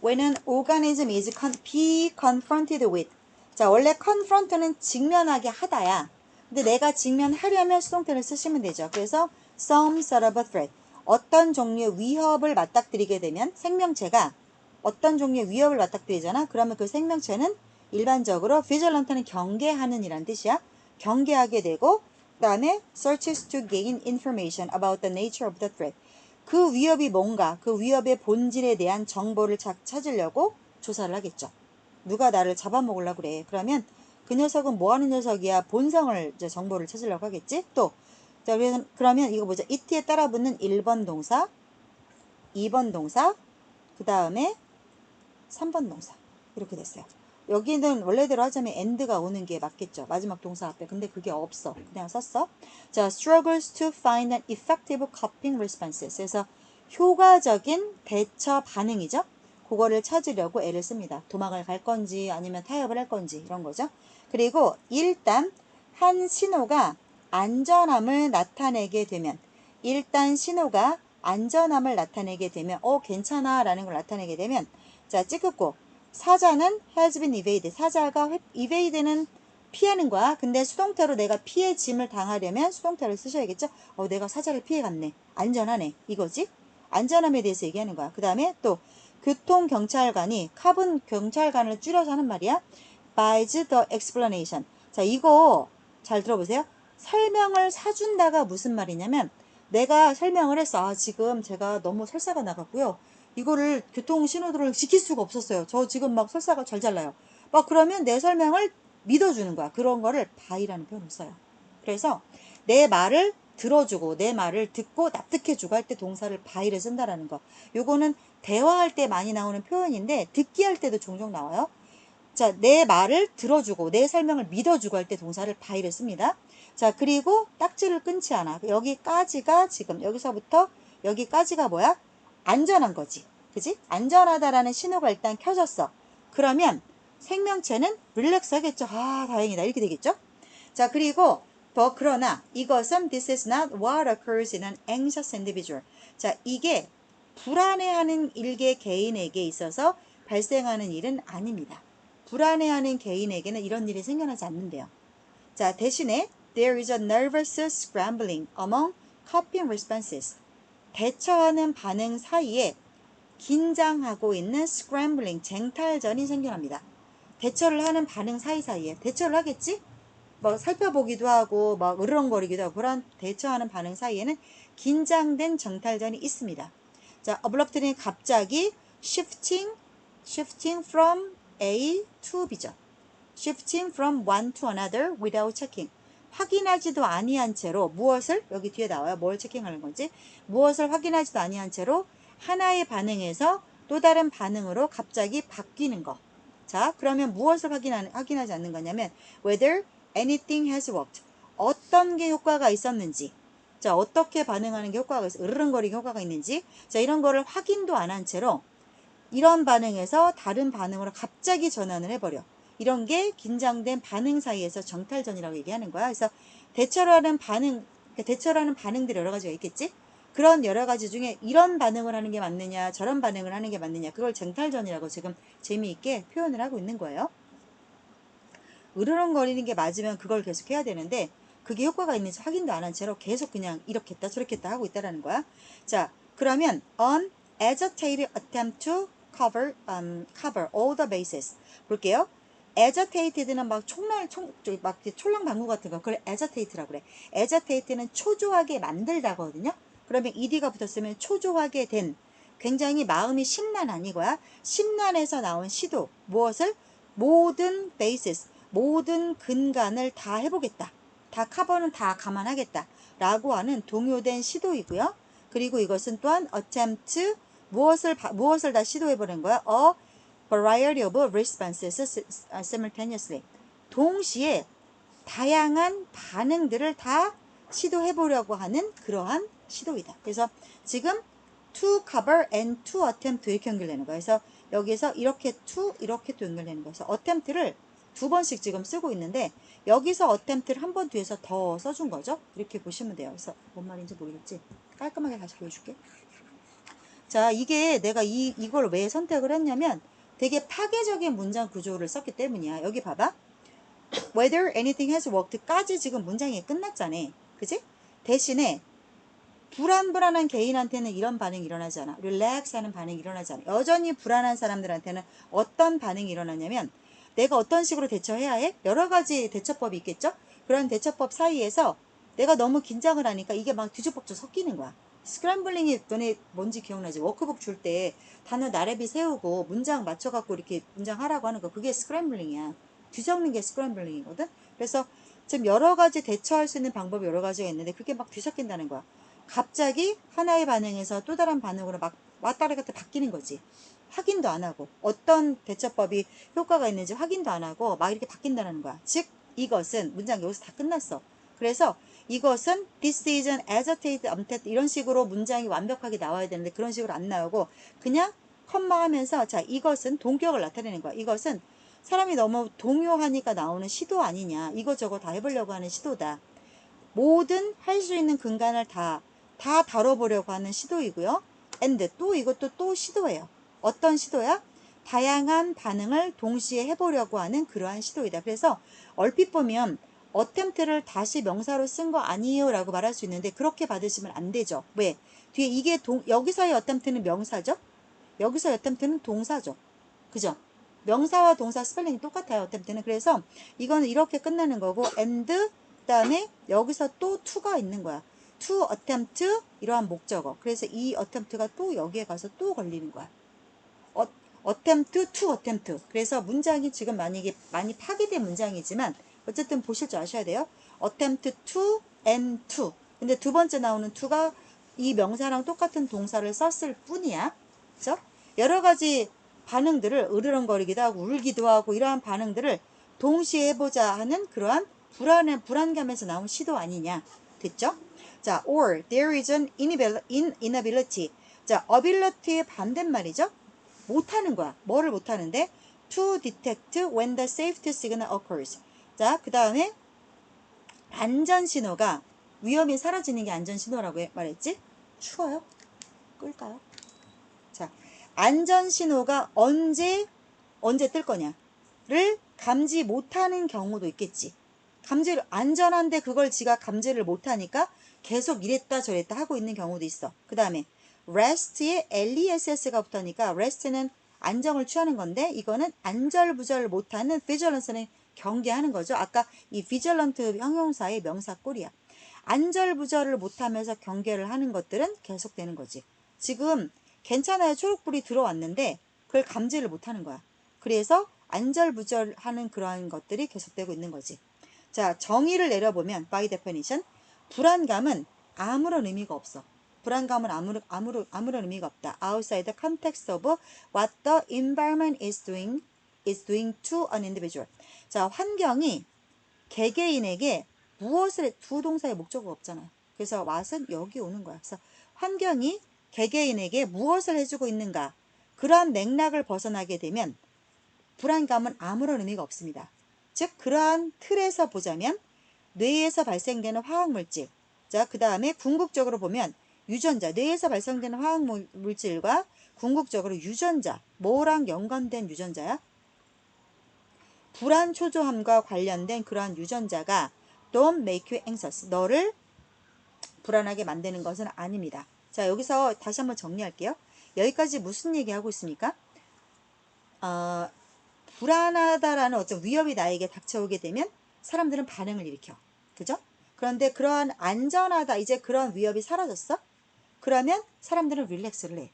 When an organism is be confronted with 자, 원래 confront는 직면하게 하다야. 근데 내가 직면하려면 수동태를 쓰시면 되죠. 그래서 some sort of a threat. 어떤 종류의 위협을 맞닥뜨리게 되면 생명체가 어떤 종류의 위협을 맞닥뜨리잖아. 그러면 그 생명체는 일반적으로 vigilant는 경계하는 이란 뜻이야. 경계하게 되고 그 다음에 searches to gain information about the nature of the threat. 그 위협이 뭔가 그 위협의 본질에 대한 정보를 찾으려고 조사를 하겠죠. 누가 나를 잡아먹으려고 그래. 그러면 그 녀석은 뭐 하는 녀석이야? 본성을 이제 정보를 찾으려고 하겠지? 또, 자, 그러면 이거 보자. it에 따라 붙는 1번 동사, 2번 동사, 그 다음에 3번 동사. 이렇게 됐어요. 여기는 원래대로 하자면 and가 오는 게 맞겠죠. 마지막 동사 앞에. 근데 그게 없어. 그냥 썼어. 자, struggles to find an effective coping responses. 그래서 효과적인 대처 반응이죠. 그거를 찾으려고 애를 씁니다. 도망을 갈 건지 아니면 타협을 할 건지 이런 거죠. 그리고 일단 한 신호가 안전함을 나타내게 되면 신호가 안전함을 나타내게 되면 괜찮아 라는 걸 나타내게 되면 자, 찌끄고 사자는 has been evaded. 사자가 evade는 피하는 거야. 근데 수동태로 내가 피해 짐을 당하려면 수동태를 쓰셔야겠죠. 내가 사자를 피해갔네. 안전하네. 이거지. 안전함에 대해서 얘기하는 거야. 그 다음에 또 교통경찰관이 카본 경찰관을 줄여서 하는 말이야. buys the explanation. 자, 이거 잘 들어보세요. 설명을 사준다가 무슨 말이냐면 내가 설명을 했어. 지금 제가 너무 설사가 나갔고요. 이거를 교통신호들을 지킬 수가 없었어요. 저 지금 막 설사가 잘 나요. 막 그러면 내 설명을 믿어주는 거야. 그런 거를 buy라는 표현을 써요. 그래서 내 말을 들어주고 내 말을 듣고 납득해주고 할 때 동사를 buy를 쓴다라는 거. 요거는 대화할 때 많이 나오는 표현인데 듣기 할 때도 종종 나와요. 자, 내 말을 들어주고 내 설명을 믿어주고 할 때 동사를 buy를 씁니다. 자, 그리고 딱지를 끊지 않아. 여기까지가 지금 여기서부터 여기까지가 뭐야? 안전한 거지. 그지? 안전하다라는 신호가 일단 켜졌어. 그러면 생명체는 릴렉스 하겠죠. 다행이다. 이렇게 되겠죠? 자, 그리고 그러나 이것은 this is not what occurs in an anxious individual. 자, 이게 불안해하는 일개 개인에게 있어서 발생하는 일은 아닙니다. 불안해하는 개인에게는 이런 일이 생겨나지 않는데요. 자, 대신에 there is a nervous scrambling among coping responses. 대처하는 반응 사이에 긴장하고 있는 scrambling, 쟁탈전이 생겨납니다. 대처를 하는 반응 사이사이에 대처를 하겠지? 뭐 살펴보기도 하고 막 으르렁거리기도 하고 그런 대처하는 반응 사이에는 긴장된 정탈전이 있습니다. 자, abrupt는 갑자기 shifting from A to B죠. shifting from one to another without checking. 확인하지도 아니한 채로 무엇을 여기 뒤에 나와요. 뭘 체킹하는 건지 무엇을 확인하지도 아니한 채로 하나의 반응에서 또 다른 반응으로 갑자기 바뀌는 거. 자, 그러면 무엇을 확인하지 않는 거냐면 whether anything has worked. 어떤 게 효과가 있었는지. 자, 어떻게 반응하는 게 효과가 있어. 으르렁거리게 효과가 있는지. 자, 이런 거를 확인도 안 한 채로 이런 반응에서 다른 반응으로 갑자기 전환을 해버려. 이런 게 긴장된 반응 사이에서 정탈전이라고 얘기하는 거야. 그래서 대처를 하는 반응들이 여러 가지가 있겠지? 그런 여러 가지 중에 이런 반응을 하는 게 맞느냐, 저런 반응을 하는 게 맞느냐, 그걸 쟁탈전이라고 지금 재미있게 표현을 하고 있는 거예요. 으르렁거리는 게 맞으면 그걸 계속 해야 되는데 그게 효과가 있는지 확인도 안 한 채로 계속 그냥 이렇게 했다 저렇게 했다 하고 있다라는 거야. 자, 그러면 an agitated attempt to cover all the bases. 볼게요. agitated는 막 촐랑방구 같은 거. 그걸 agitated라고 그래. agitated는 초조하게 만들다거든요. 그러면 ed가 붙었으면 초조하게 된 굉장히 마음이 심란한 이거야. 심란해서 나온 시도. 무엇을? 모든 basis. 모든 근간을 다 해보겠다. 다 커버는 다 감안하겠다. 라고 하는 동요된 시도이고요. 그리고 이것은 또한 attempt, 무엇을 다 시도해보는 거야? A variety of responses simultaneously. 동시에 다양한 반응들을 다 시도해보려고 하는 그러한 시도이다. 그래서 지금 to cover and to attempt 이렇게 연결되는 거예요. 그래서 여기서 이렇게 to 이렇게 또 연결되는 거예요. 그래서 attempt를 두 번씩 지금 쓰고 있는데 여기서 attempt를 한 번 뒤에서 더 써준 거죠. 이렇게 보시면 돼요. 그래서 뭔 말인지 모르겠지? 깔끔하게 다시 보여줄게. 자, 이게 내가 이걸 왜 선택을 했냐면 되게 파괴적인 문장 구조를 썼기 때문이야. 여기 봐봐. whether anything has worked까지 지금 문장이 끝났잖아. 그지? 대신에 불안한 개인한테는 이런 반응이 일어나지 않아. relax 하는 반응이 일어나지 않아. 여전히 불안한 사람들한테는 어떤 반응이 일어나냐면 내가 어떤 식으로 대처해야 해? 여러 가지 대처법이 있겠죠? 그런 대처법 사이에서 내가 너무 긴장을 하니까 이게 막 뒤죽박죽 섞이는 거야. 스크램블링이 너네 뭔지 기억나지? 워크북 줄 때 단어 나래비 세우고 문장 맞춰갖고 이렇게 문장 하라고 하는 거 그게 스크램블링이야. 뒤섞는 게 스크램블링이거든? 그래서 지금 여러 가지 대처할 수 있는 방법이 여러 가지가 있는데 그게 막 뒤섞인다는 거야. 갑자기 하나의 반응에서 또 다른 반응으로 막 왔다 갔다 바뀌는 거지. 확인도 안 하고 어떤 대처법이 효과가 있는지 확인도 안 하고 막 이렇게 바뀐다는 거야. 즉 이것은 문장 여기서 다 끝났어. 그래서 이것은 this is an agitated, upset 이런 식으로 문장이 완벽하게 나와야 되는데 그런 식으로 안 나오고 그냥 컴마 하면서 자 이것은 동격을 나타내는 거야. 이것은 사람이 너무 동요하니까 나오는 시도 아니냐. 이거저거 다 해보려고 하는 시도다. 모든 할 수 있는 근간을 다 다뤄보려고 하는 시도이고요. and 또 이것도 또 시도예요. 어떤 시도야? 다양한 반응을 동시에 해보려고 하는 그러한 시도이다. 그래서 얼핏 보면 attempt를 다시 명사로 쓴 거 아니에요 라고 말할 수 있는데 그렇게 받으시면 안 되죠. 왜? 뒤에 이게 여기서의 attempt는 명사죠. 여기서 attempt는 동사죠. 그죠? 명사와 동사 스펠링이 똑같아요. attempt는. 그래서 이거는 이렇게 끝나는 거고 and 그다음에 여기서 또 to가 있는 거야. to attempt 이러한 목적어. 그래서 이 attempt가 또 여기에 가서 또 걸리는 거야. attempt to attempt. 그래서 문장이 지금 만약에 많이 파괴된 문장이지만 어쨌든 보실 줄 아셔야 돼요. attempt to and to. 근데 두 번째 나오는 to가 이 명사랑 똑같은 동사를 썼을 뿐이야. 그죠? 여러 가지 반응들을 으르렁거리기도 하고 울기도 하고 이러한 반응들을 동시에 해보자 하는 그러한 불안감에서 나온 시도 아니냐. 됐죠? 자, or there is an inability. 자, ability의 반대말이죠. 못하는 거야. 뭐를 못하는데? To detect when the safety signal occurs. 자, 그 다음에 안전신호가 위험이 사라지는 게 안전신호라고 말했지? 추워요? 끌까요? 자, 안전신호가 언제 뜰 거냐를 감지 못하는 경우도 있겠지. 감지를 안전한데 그걸 지가 감지를 못하니까 계속 이랬다 저랬다 하고 있는 경우도 있어. 그 다음에 rest에 less가 붙으니까 rest는 안정을 취하는 건데 이거는 안절부절 못하는 vigilance는 경계하는 거죠. 아까 이 vigilant 형용사의 명사 꼴이야. 안절부절을 못하면서 경계를 하는 것들은 계속되는 거지. 지금 괜찮아요. 초록불이 들어왔는데 그걸 감지를 못하는 거야. 그래서 안절부절하는 그러한 것들이 계속되고 있는 거지. 자, 정의를 내려보면 by definition 불안감은 아무런 의미가 없어. 불안감은 아무런 의미가 없다. outside the context of what the environment is doing to an individual. 자, 환경이 개개인에게 무엇을 두 동사의 목적어가 없잖아요. 그래서 what은 여기 오는 거야. 그래서 환경이 개개인에게 무엇을 해주고 있는가 그러한 맥락을 벗어나게 되면 불안감은 아무런 의미가 없습니다. 즉 그러한 틀에서 보자면 뇌에서 발생되는 화학물질 자 그 다음에 궁극적으로 보면 유전자 뇌에서 발생되는 화학물질과 궁극적으로 유전자 뭐랑 연관된 유전자야? 불안 초조함과 관련된 그러한 유전자가 don't make you anxious 너를 불안하게 만드는 것은 아닙니다. 자 여기서 다시 한번 정리할게요. 여기까지 무슨 얘기하고 있습니까? 불안하다라는 어떤 위협이 나에게 닥쳐오게 되면 사람들은 반응을 일으켜. 그죠? 그런데 그러한 안전하다 이제 그런 위협이 사라졌어? 그러면 사람들은 릴렉스를 해.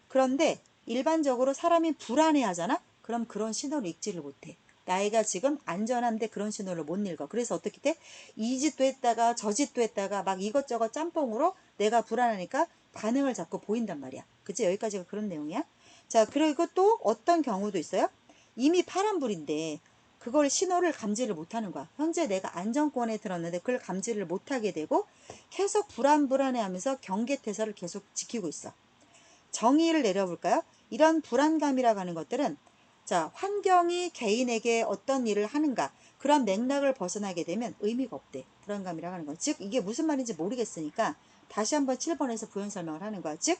그런데 일반적으로 사람이 불안해 하잖아? 그럼 그런 신호를 읽지를 못해. 나이가 지금 안전한데 그런 신호를 못 읽어. 그래서 어떻게 돼? 이 짓도 했다가 저 짓도 했다가 막 이것저것 짬뽕으로 내가 불안하니까 반응을 자꾸 보인단 말이야. 그치? 여기까지가 그런 내용이야. 자, 그리고 또 어떤 경우도 있어요? 이미 파란불인데 그걸 신호를 감지를 못하는 거야. 현재 내가 안전권에 들었는데 그걸 감지를 못하게 되고 계속 불안해하면서 경계태세를 계속 지키고 있어. 정의를 내려볼까요? 이런 불안감이라고 하는 것들은 자 환경이 개인에게 어떤 일을 하는가 그런 맥락을 벗어나게 되면 의미가 없대. 불안감이라고 하는 건. 즉 이게 무슨 말인지 모르겠으니까 다시 한번 7번에서 부연 설명을 하는 거야. 즉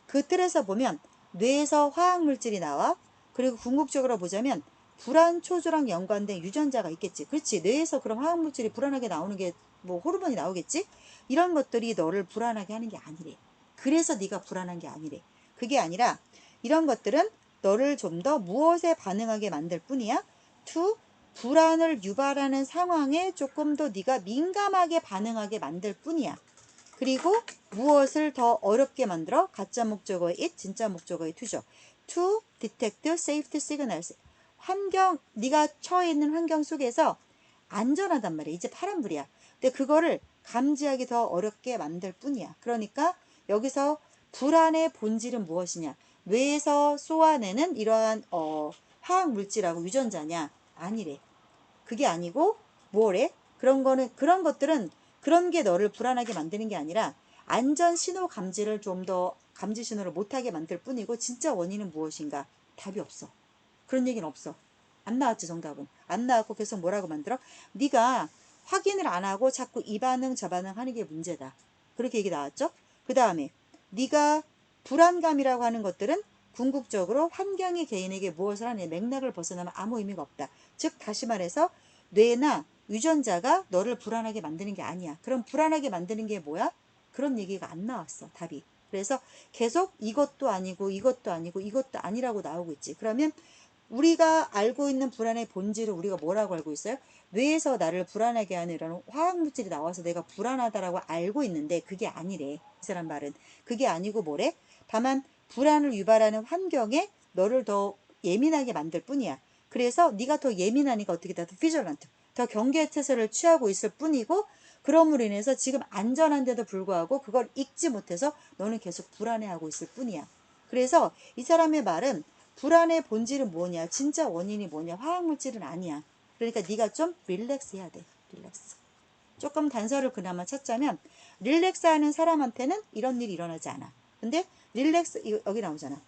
그 틀에서 보면 뇌에서 화학물질이 나와 그리고 궁극적으로 보자면 불안 초조랑 연관된 유전자가 있겠지. 그렇지. 뇌에서 그럼 화학물질이 불안하게 나오는 게 뭐 호르몬이 나오겠지. 이런 것들이 너를 불안하게 하는 게 아니래. 그래서 네가 불안한 게 아니래. 그게 아니라 이런 것들은 너를 좀 더 무엇에 반응하게 만들 뿐이야. to 불안을 유발하는 상황에 조금 더 네가 민감하게 반응하게 만들 뿐이야. 그리고 무엇을 더 어렵게 만들어? 가짜 목적어의 it, 진짜 목적어의 to죠. to detect safety signals. 환경, 네가 처해 있는 환경 속에서 안전하단 말이야. 이제 파란불이야. 근데 그거를 감지하기 더 어렵게 만들 뿐이야. 그러니까 여기서 불안의 본질은 무엇이냐? 뇌에서 쏘아내는 이러한 화학 물질하고 유전자냐? 아니래. 그게 아니고 뭐래? 그런 것들은 그런 게 너를 불안하게 만드는 게 아니라 안전 신호 감지를 좀 더 감지 신호를 못하게 만들 뿐이고 진짜 원인은 무엇인가? 답이 없어. 그런 얘기는 없어. 안 나왔지 정답은. 안 나왔고 계속 뭐라고 만들어? 네가 확인을 안 하고 자꾸 이 반응 저 반응 하는 게 문제다. 그렇게 얘기 나왔죠? 그 다음에 네가 불안감이라고 하는 것들은 궁극적으로 환경이 개인에게 무엇을 하느냐 맥락을 벗어나면 아무 의미가 없다. 즉 다시 말해서 뇌나 유전자가 너를 불안하게 만드는 게 아니야. 그럼 불안하게 만드는 게 뭐야? 그런 얘기가 안 나왔어. 답이. 그래서 계속 이것도 아니고 이것도 아니고 이것도 아니라고 나오고 있지. 그러면 우리가 알고 있는 불안의 본질을 우리가 뭐라고 알고 있어요? 뇌에서 나를 불안하게 하는 이런 화학물질이 나와서 내가 불안하다라고 알고 있는데 그게 아니래. 이 사람 말은. 그게 아니고 뭐래? 다만 불안을 유발하는 환경에 너를 더 예민하게 만들 뿐이야. 그래서 네가 더 예민하니까 어떻게 더 피절런트, 더 경계태세를 취하고 있을 뿐이고 그럼으로 인해서 지금 안전한데도 불구하고 그걸 잊지 못해서 너는 계속 불안해하고 있을 뿐이야. 그래서 이 사람의 말은 불안의 본질은 뭐냐? 진짜 원인이 뭐냐? 화학물질은 아니야. 그러니까 네가 좀 릴렉스 해야 돼. 릴렉스. 조금 단서를 그나마 찾자면 릴렉스 하는 사람한테는 이런 일이 일어나지 않아. 근데 릴렉스 여기 나오잖아.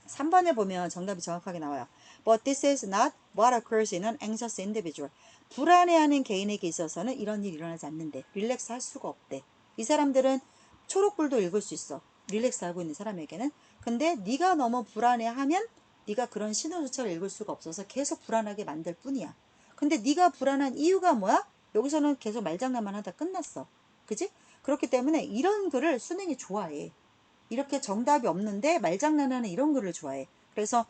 3번에 보면 정답이 정확하게 나와요. But this is not what occurs in an anxious individual. 불안해하는 개인에게 있어서는 이런 일이 일어나지 않는데 릴렉스 할 수가 없대. 이 사람들은 초록불도 읽을 수 있어. 릴렉스 하고 있는 사람에게는. 근데 네가 너무 불안해하면 네가 그런 신호조차를 읽을 수가 없어서 계속 불안하게 만들 뿐이야. 근데 네가 불안한 이유가 뭐야? 여기서는 계속 말장난만 하다 끝났어. 그지? 그렇기 때문에 이런 글을 수능이 좋아해. 이렇게 정답이 없는데 말장난하는 이런 글을 좋아해. 그래서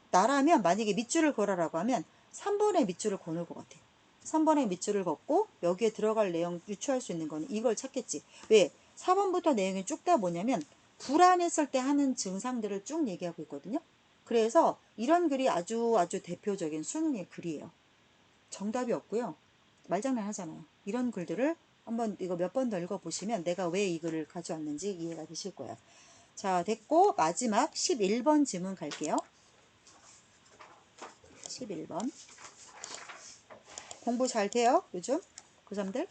나라면 만약에 밑줄을 걸어라고 하면 3번의 밑줄을 거는 것 같아. 3번의 밑줄을 걷고 여기에 들어갈 내용 유추할 수 있는 거는 이걸 찾겠지. 왜? 4번부터 내용이 쭉 다 뭐냐면 불안했을 때 하는 증상들을 쭉 얘기하고 있거든요. 그래서 이런 글이 아주 대표적인 수능의 글이에요. 정답이 없고요. 말장난 하잖아요. 이런 글들을 한번 이거 몇 번 더 읽어보시면 내가 왜 이 글을 가져왔는지 이해가 되실 거예요. 자, 됐고 마지막 11번 질문 갈게요. 11번. 공부 잘 돼요? 요즘? 고3들?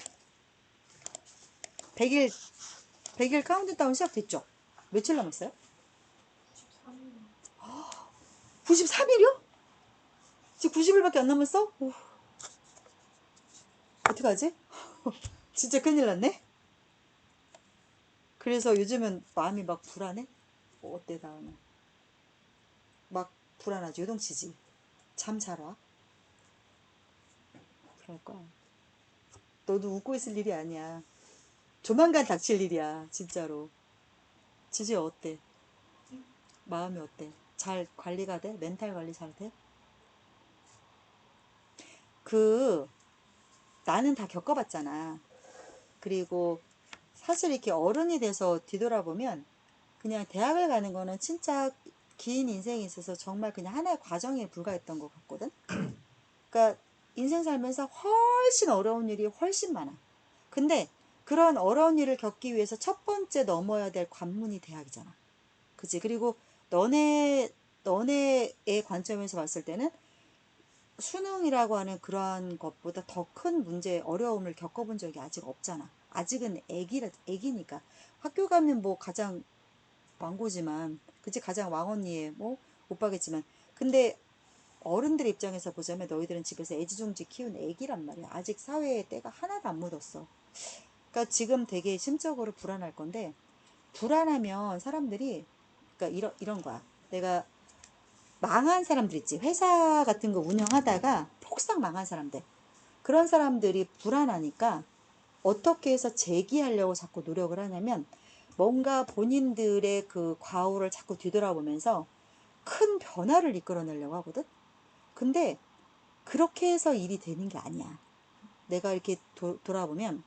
100일 카운트다운 시작됐죠? 며칠 남았어요? 93일이요? 지금 90일밖에 안 남았어? 오, 어떡하지? 진짜 큰일 났네? 그래서 요즘은 마음이 막 불안해? 어때 다음에? 막 불안하지? 요동치지? 잠 잘 와? 그럴 거야. 너도 웃고 있을 일이 아니야. 조만간 닥칠 일이야, 진짜로. 지지 어때? 마음이 어때? 잘 관리가 돼? 멘탈 관리 잘 돼? 그, 나는 다 겪어봤잖아. 그리고 사실 이렇게 어른이 돼서 뒤돌아보면 그냥 대학을 가는 거는 진짜 긴 인생에 있어서 정말 그냥 하나의 과정에 불과했던 것 같거든? 그러니까 인생 살면서 훨씬 어려운 일이 훨씬 많아. 근데 그런 어려운 일을 겪기 위해서 첫 번째 넘어야 될 관문이 대학이잖아. 그치? 그리고 너네의 관점에서 봤을 때는 수능이라고 하는 그러한 것보다 더 큰 문제, 어려움을 겪어본 적이 아직 없잖아. 아직은 애기니까. 학교 가면 뭐 가장 왕고지만, 그치? 가장 왕언니의 뭐 오빠겠지만. 근데 어른들 입장에서 보자면 너희들은 집에서 애지중지 키운 애기란 말이야. 아직 사회의 때가 하나도 안 묻었어. 그러니까 지금 되게 심적으로 불안할 건데, 불안하면 사람들이, 그러니까 이런 거야. 내가 망한 사람들 있지. 회사 같은 거 운영하다가 폭삭 망한 사람들. 그런 사람들이 불안하니까 어떻게 해서 재기하려고 자꾸 노력을 하냐면 뭔가 본인들의 그 과오를 자꾸 뒤돌아보면서 큰 변화를 이끌어내려고 하거든. 근데 그렇게 해서 일이 되는 게 아니야. 내가 이렇게 돌아보면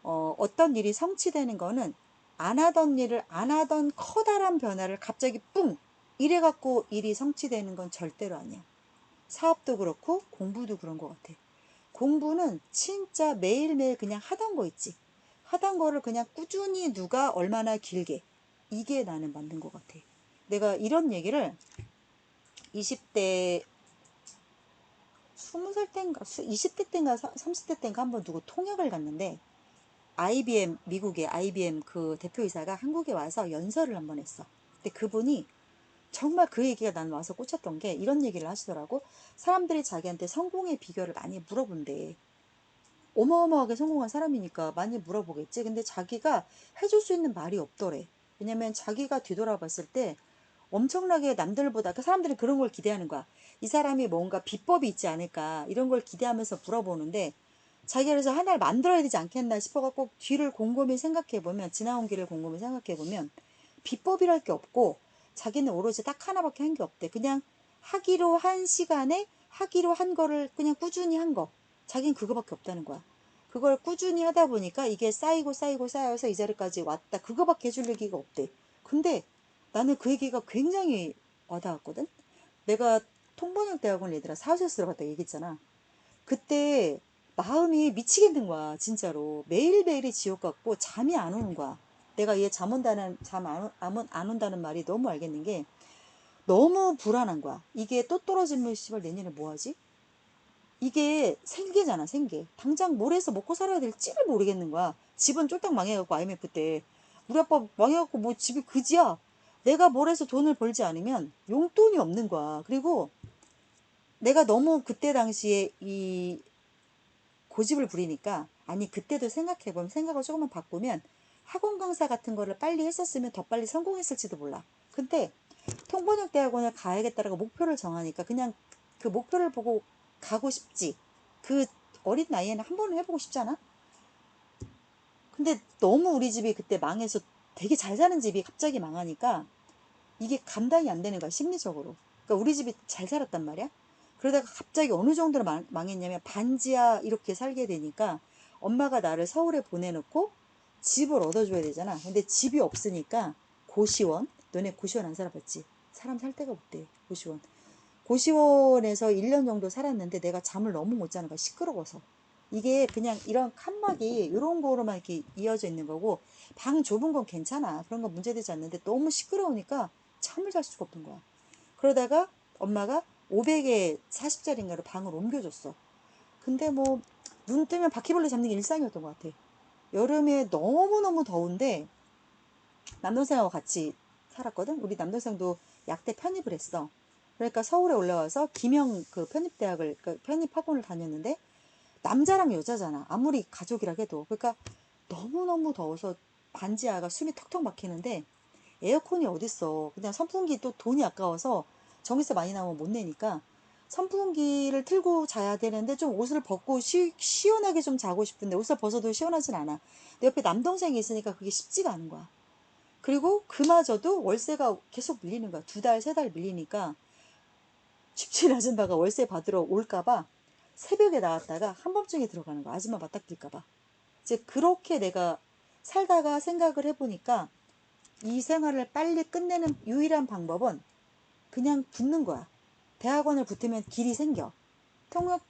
어떤 일이 성취되는 거는 안 하던 일을 안 하던 커다란 변화를 갑자기 뿡 이래갖고 일이 성취되는 건 절대로 아니야. 사업도 그렇고 공부도 그런 것 같아. 공부는 진짜 매일매일 그냥 하던 거 있지. 하던 거를 그냥 꾸준히 누가 얼마나 길게. 이게 나는 맞는 것 같아. 내가 이런 얘기를 20대, 20살 땐가, 20대 땐가, 30대 땐가 한번 누구 통역을 갔는데, IBM, 미국의 IBM 그 대표이사가 한국에 와서 연설을 한번 했어. 근데 그분이 정말 그 얘기가 난 와서 꽂혔던 게 이런 얘기를 하시더라고. 사람들이 자기한테 성공의 비결을 많이 물어본대. 어마어마하게 성공한 사람이니까 많이 물어보겠지. 근데 자기가 해줄 수 있는 말이 없더래. 왜냐면 자기가 뒤돌아봤을 때 엄청나게 남들보다 그 사람들이 그런 걸 기대하는 거야. 이 사람이 뭔가 비법이 있지 않을까 이런 걸 기대하면서 물어보는데 자기가 그래서 하나를 만들어야 되지 않겠나 싶어갖고 뒤를 곰곰이 생각해보면 지나온 길을 곰곰이 생각해보면 비법이랄 게 없고 자기는 오로지 딱 하나밖에 한 게 없대. 그냥 하기로 한 시간에 하기로 한 거를 그냥 꾸준히 한 거. 자기는 그거밖에 없다는 거야. 그걸 꾸준히 하다 보니까 이게 쌓이고 쌓이고 쌓여서 이 자리까지 왔다. 그거밖에 해줄 얘기가 없대. 근데 나는 그 얘기가 굉장히 와닿았거든. 내가 통번역대학원 얘들아 사후세스 들어갔다 얘기했잖아. 그때 마음이 미치겠는 거야. 진짜로 매일매일이 지옥 같고 잠이 안 오는 거야. 내가 얘 잠안 온다는 말이 너무 알겠는 게 너무 불안한 거야. 이게 또 떨어지면 씨발 내년에 뭐 하지? 이게 생계잖아, 생계. 당장 뭘 해서 먹고 살아야 될지를 모르겠는 거야. 집은 쫄딱 망해갖고 IMF 때 우리 아빠 망해갖고 뭐 집이 그지야. 내가 뭘 해서 돈을 벌지 않으면 용돈이 없는 거야. 그리고 내가 너무 그때 당시에 이 고집을 부리니까 아니 그때도 생각해보면 생각을 조금만 바꾸면 학원 강사 같은 거를 빨리 했었으면 더 빨리 성공했을지도 몰라. 근데 통번역대학원을 가야겠다라고 목표를 정하니까 그냥 그 목표를 보고 가고 싶지. 그 어린 나이에는 한 번은 해보고 싶잖아. 근데 너무 우리 집이 그때 망해서 되게 잘 사는 집이 갑자기 망하니까 이게 감당이 안 되는 거야, 심리적으로. 그러니까 우리 집이 잘 살았단 말이야. 그러다가 갑자기 어느 정도로 망했냐면 반지하 이렇게 살게 되니까 엄마가 나를 서울에 보내놓고 집을 얻어줘야 되잖아. 근데 집이 없으니까 고시원, 너네 고시원 안 살아봤지? 사람 살 데가 없대, 고시원. 고시원에서 1년 정도 살았는데 내가 잠을 너무 못 자는 거야, 시끄러워서. 이게 그냥 이런 칸막이 이런 거로만 이렇게 이어져 있는 거고 방 좁은 건 괜찮아. 그런 건 문제되지 않는데 너무 시끄러우니까 잠을 잘 수가 없는 거야. 그러다가 엄마가 500에 40짜리인가를 방을 옮겨줬어. 근데 뭐 눈 뜨면 바퀴벌레 잡는 게 일상이었던 것 같아. 여름에 너무너무 더운데 남동생하고 같이 살았거든. 우리 남동생도 약대 편입을 했어. 그러니까 서울에 올라와서 김영 그 편입대학을 그 편입학원을 다녔는데 남자랑 여자잖아. 아무리 가족이라 해도. 그러니까 너무너무 더워서 반지하가 숨이 턱턱 막히는데 에어컨이 어딨어. 그냥 선풍기 또 돈이 아까워서 전기세 많이 나오면 못 내니까 선풍기를 틀고 자야 되는데 좀 옷을 벗고 시원하게 좀 자고 싶은데 옷을 벗어도 시원하진 않아. 내 옆에 남동생이 있으니까 그게 쉽지가 않은 거야. 그리고 그마저도 월세가 계속 밀리는 거야. 2달, 3달 밀리니까 집주인 아줌마가 월세 받으러 올까봐 새벽에 나왔다가 한밤중에 들어가는 거야. 아줌마 맞닥뜨릴까봐. 이제 그렇게 내가 살다가 생각을 해보니까 이 생활을 빨리 끝내는 유일한 방법은 그냥 붙는 거야. 대학원을 붙으면 길이 생겨.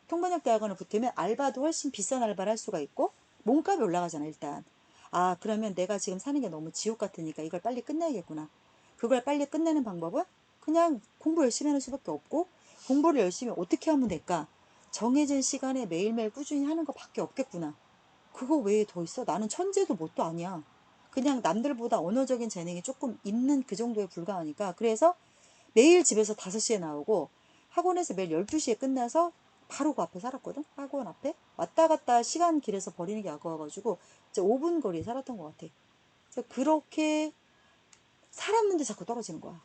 통번역 대학원을 붙으면 알바도 훨씬 비싼 알바를 할 수가 있고 몸값이 올라가잖아 일단. 아 그러면 내가 지금 사는 게 너무 지옥 같으니까 이걸 빨리 끝내야겠구나. 그걸 빨리 끝내는 방법은 그냥 공부 열심히 하는 수밖에 없고 공부를 열심히 어떻게 하면 될까? 정해진 시간에 매일매일 꾸준히 하는 것밖에 없겠구나. 그거 외에 더 있어? 나는 천재도 뭣도 아니야. 그냥 남들보다 언어적인 재능이 조금 있는 그 정도에 불과하니까. 그래서 매일 집에서 5시에 나오고 학원에서 매일 12시에 끝나서 바로 그 앞에 살았거든. 학원 앞에. 왔다 갔다 시간 길에서 버리는 게 아까워가지고 이제 5분 거리에 살았던 것 같아. 그래서 그렇게 살았는데 자꾸 떨어지는 거야.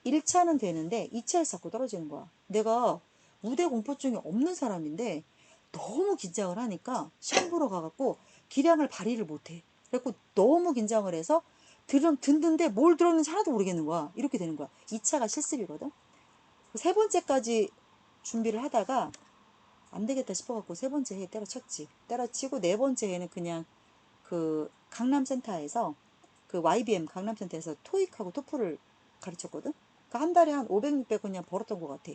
1차는 되는데 2차에서 자꾸 떨어지는 거야. 내가 무대 공포증이 없는 사람인데 너무 긴장을 하니까 시험 보러 가갖고 기량을 발휘를 못해. 그래갖고 너무 긴장을 해서 듣는데 뭘 들었는지 하나도 모르겠는 거야. 이렇게 되는 거야. 2차가 실습이거든. 세 번째까지 준비를 하다가 안 되겠다 싶어갖고 세 번째 해에 때려쳤지. 때려치고 네 번째 해는 그냥 그 강남센터에서 그 YBM 강남센터에서 토익하고 토플을 가르쳤거든. 그러니까 한 달에 한 500, 600 그냥 벌었던 것 같아.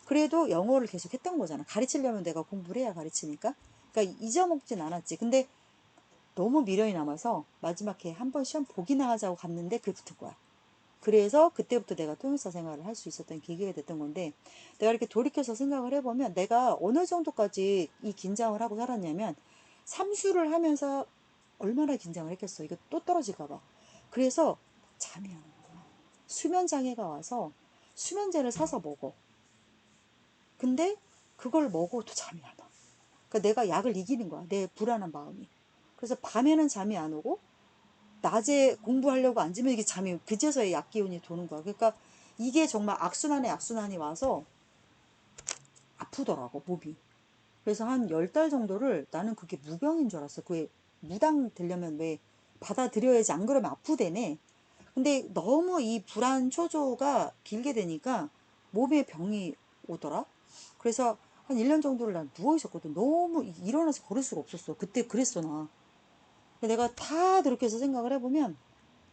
그래도 영어를 계속 했던 거잖아. 가르치려면 내가 공부를 해야 가르치니까. 그러니까 잊어먹진 않았지. 근데 너무 미련이 남아서 마지막 해 한 번 시험 보기나 하자고 갔는데 그게 붙은 거야. 그래서 그때부터 내가 통역사 생활을 할 수 있었던 계기가 됐던 건데, 내가 이렇게 돌이켜서 생각을 해보면 내가 어느 정도까지 이 긴장을 하고 살았냐면, 삼수를 하면서 얼마나 긴장을 했겠어. 이거 또 떨어질까봐. 그래서 잠이 안 오는 거야. 수면장애가 와서 수면제를 사서 먹어. 근데 그걸 먹어도 잠이 안 와. 그러니까 내가 약을 이기는 거야. 내 불안한 마음이. 그래서 밤에는 잠이 안 오고 낮에 공부하려고 앉으면 이게 잠이 그제서야 약 기운이 도는 거야. 그러니까 이게 정말 악순환에 악순환이 와서 아프더라고 몸이. 그래서 한 10달 정도를 나는 그게 무병인 줄 알았어. 그게 무당 되려면 왜 받아들여야지 안 그러면 아프대네. 근데 너무 이 불안 초조가 길게 되니까 몸에 병이 오더라. 그래서 한 1년 정도를 난 누워 있었거든. 너무 일어나서 걸을 수가 없었어. 그때 그랬어 나. 내가 다 그렇게 해서 생각을 해보면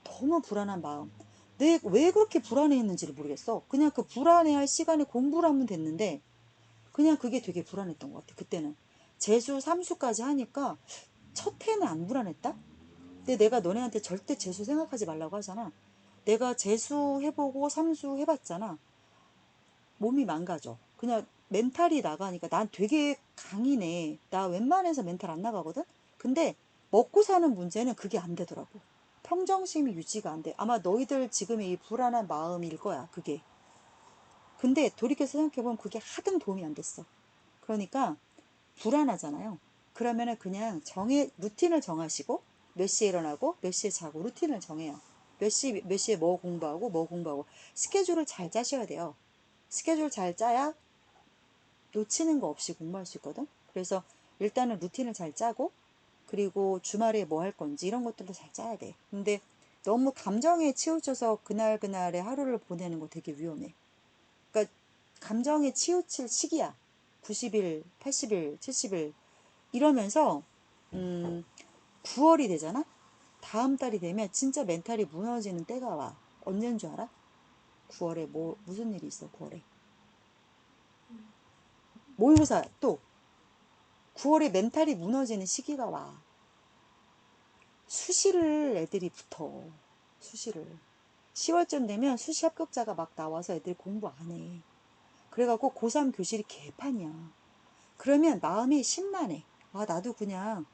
너무 불안한 마음. 왜 그렇게 불안해했는지를 모르겠어. 그냥 그 불안해할 시간에 공부를 하면 됐는데 그냥 그게 되게 불안했던 것 같아. 그때는 재수, 삼수까지 하니까 첫 해는 안 불안했다. 근데 내가 너네한테 절대 재수 생각하지 말라고 하잖아. 내가 재수 해보고 삼수 해봤잖아. 몸이 망가져. 그냥 멘탈이 나가니까 난 되게 강이네. 나 웬만해서 멘탈 안 나가거든. 근데 먹고 사는 문제는 그게 안 되더라고. 평정심이 유지가 안 돼. 아마 너희들 지금의 이 불안한 마음일 거야, 그게. 근데 돌이켜서 생각해보면 그게 하등 도움이 안 됐어. 그러니까 불안하잖아요. 그러면은 그냥 루틴을 정하시고 몇 시에 일어나고 몇 시에 자고 루틴을 정해요. 몇 시에 뭐 공부하고 뭐 공부하고 스케줄을 잘 짜셔야 돼요. 스케줄 잘 짜야 놓치는 거 없이 공부할 수 있거든. 그래서 일단은 루틴을 잘 짜고 그리고 주말에 뭐 할 건지 이런 것들도 잘 짜야 돼. 근데 너무 감정에 치우쳐서 그날의 하루를 보내는 거 되게 위험해. 그러니까 감정에 치우칠 시기야. 90일, 80일, 70일 이러면서 9월이 되잖아? 다음 달이 되면 진짜 멘탈이 무너지는 때가 와. 언제인 줄 알아? 9월에 무슨 일이 있어, 9월에. 모의고사 또 9월에 멘탈이 무너지는 시기가 와. 수시를 애들이 붙어. 수시를. 10월쯤 되면 수시 합격자가 막 나와서 애들이 공부 안 해. 그래갖고 고3 교실이 개판이야. 그러면 마음이 심란해. 아, 나도 그냥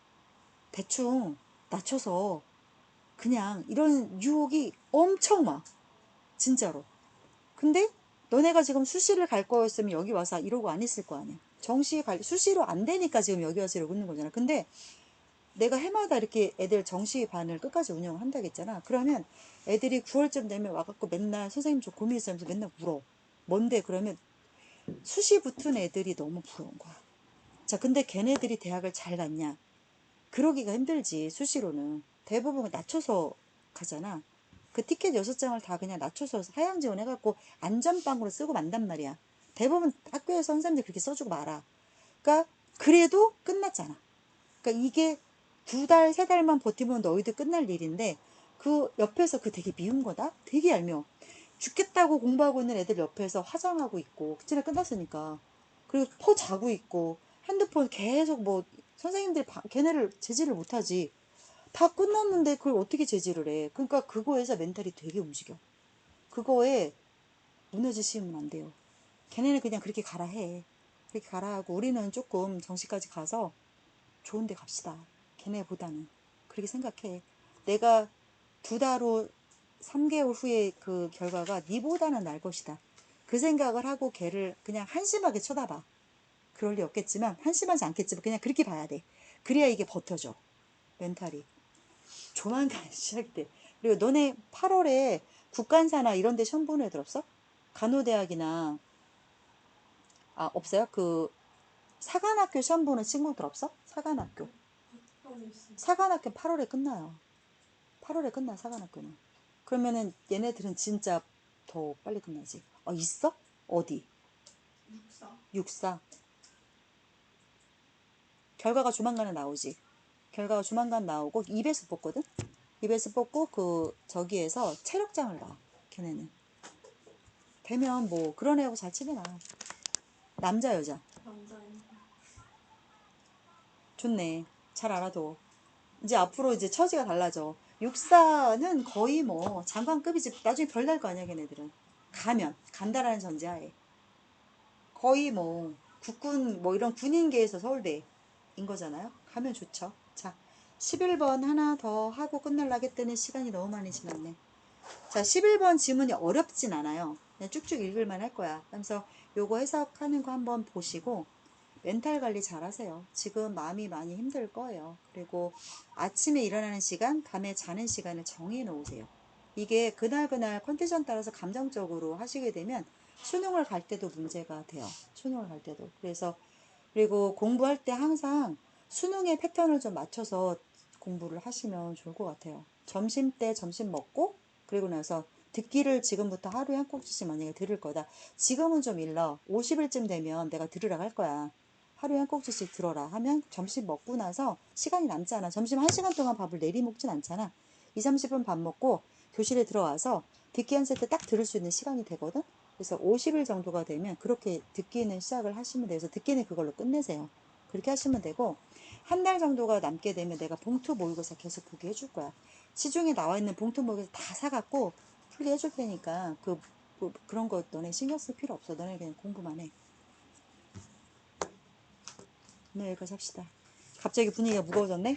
대충 낮춰서 그냥 이런 유혹이 엄청 와. 진짜로. 근데 너네가 지금 수시를 갈 거였으면 여기 와서 이러고 안 했을 거 아니야. 수시로 안 되니까 지금 여기 와서 이러고 있는 거잖아. 근데 내가 해마다 이렇게 애들 정시 반을 끝까지 운영을 한다고 했잖아. 그러면 애들이 9월쯤 되면 와갖고 맨날 선생님 저 고민 있어 하면서 맨날 울어. 뭔데? 그러면 수시 붙은 애들이 너무 부러운 거야. 자, 근데 걔네들이 대학을 잘 갔냐? 그러기가 힘들지, 수시로는. 대부분 낮춰서 가잖아. 그 티켓 6장을 다 그냥 낮춰서 하향 지원해갖고 안전빵으로 쓰고 만단 말이야. 대부분 학교에서 선생님들 그렇게 써주고 말아. 그러니까 그래도 끝났잖아. 그러니까 이게 2달, 3달만 버티면 너희들 끝날 일인데 그 옆에서 그 되게 미운 거다? 되게 얄미워. 죽겠다고 공부하고 있는 애들 옆에서 화장하고 있고 그치나 끝났으니까. 그리고 퍼 자고 있고 핸드폰 계속 뭐 선생님들이 걔네를 제지를 못하지. 다 끝났는데 그걸 어떻게 제지를 해. 그러니까 그거에서 멘탈이 되게 움직여. 그거에 무너지시면 안 돼요. 걔네는 그냥 그렇게 가라 해. 그렇게 가라 하고 우리는 조금 정시까지 가서 좋은 데 갑시다. 걔네보다는. 그렇게 생각해. 내가 2달 후, 3개월 후에 그 결과가 니보다는 날 것이다. 그 생각을 하고 걔를 그냥 한심하게 쳐다봐. 그럴 리 없겠지만, 한심하지 않겠지만, 그냥 그렇게 봐야 돼. 그래야 이게 버텨져. 멘탈이. 조만간 시작돼. 그리고 너네 8월에 국간사나 이런 데 시험 보는 애들 없어? 간호대학이나 없어요? 그 사관학교 시험 보는 친구들 없어? 사관학교. 사관학교 8월에 끝나요. 8월에 끝나 사관학교는. 그러면은 얘네들은 진짜 더 빨리 끝나지. 있어? 어디? 육사. 결과가 조만간에 나오지. 결과가 조만간 나오고 입에서 뽑거든. 입에서 뽑고 그 저기에서 체력장을 놔. 걔네는. 되면 뭐 그런 애하고 잘 치대나. 남자 여자. 남자인. 좋네. 잘 알아둬. 이제 앞으로 이제 처지가 달라져. 육사는 거의 뭐 장관급이지. 나중에 별 날 거 아니야, 걔네들은. 간다라는 전제하에. 거의 뭐 국군 뭐 이런 군인계에서 서울대인 거잖아요. 가면 좋죠. 자, 11번 하나 더 하고 끝날라겠다는 시간이 너무 많이 지났네. 자, 11번 지문이 어렵진 않아요. 그냥 쭉쭉 읽을만 할 거야. 그래서 요거 해석하는 거 한번 보시고 멘탈 관리 잘 하세요. 지금 마음이 많이 힘들 거예요. 그리고 아침에 일어나는 시간, 밤에 자는 시간을 정해 놓으세요. 이게 그날 컨디션 따라서 감정적으로 하시게 되면 수능을 갈 때도 문제가 돼요. 수능을 갈 때도. 그리고 공부할 때 항상 수능의 패턴을 좀 맞춰서 공부를 하시면 좋을 것 같아요. 점심 때 점심 먹고 그리고 나서 듣기를 지금부터 하루에 한 꼭지씩 만약에 들을 거다. 지금은 좀 일러. 50일쯤 되면 내가 들으라고 할 거야. 하루에 한 꼭지씩 들어라 하면 점심 먹고 나서 시간이 남지 않아. 점심 1시간 동안 밥을 내리먹진 않잖아. 2, 30분 밥 먹고 교실에 들어와서 듣기 한 세트 딱 들을 수 있는 시간이 되거든. 그래서 50일 정도가 되면 그렇게 듣기는 시작을 하시면 돼서 듣기는 그걸로 끝내세요. 그렇게 하시면 되고 한 달 정도가 남게 되면 내가 봉투 모의고사 계속 보게 해줄 거야. 시중에 나와 있는 봉투 모의고사 다 사갖고 풀게 해줄 테니까 그런 거 너네 신경 쓸 필요 없어. 너네 그냥 공부만 해. 오늘 여기까지 합시다. 갑자기 분위기가 무거워졌네?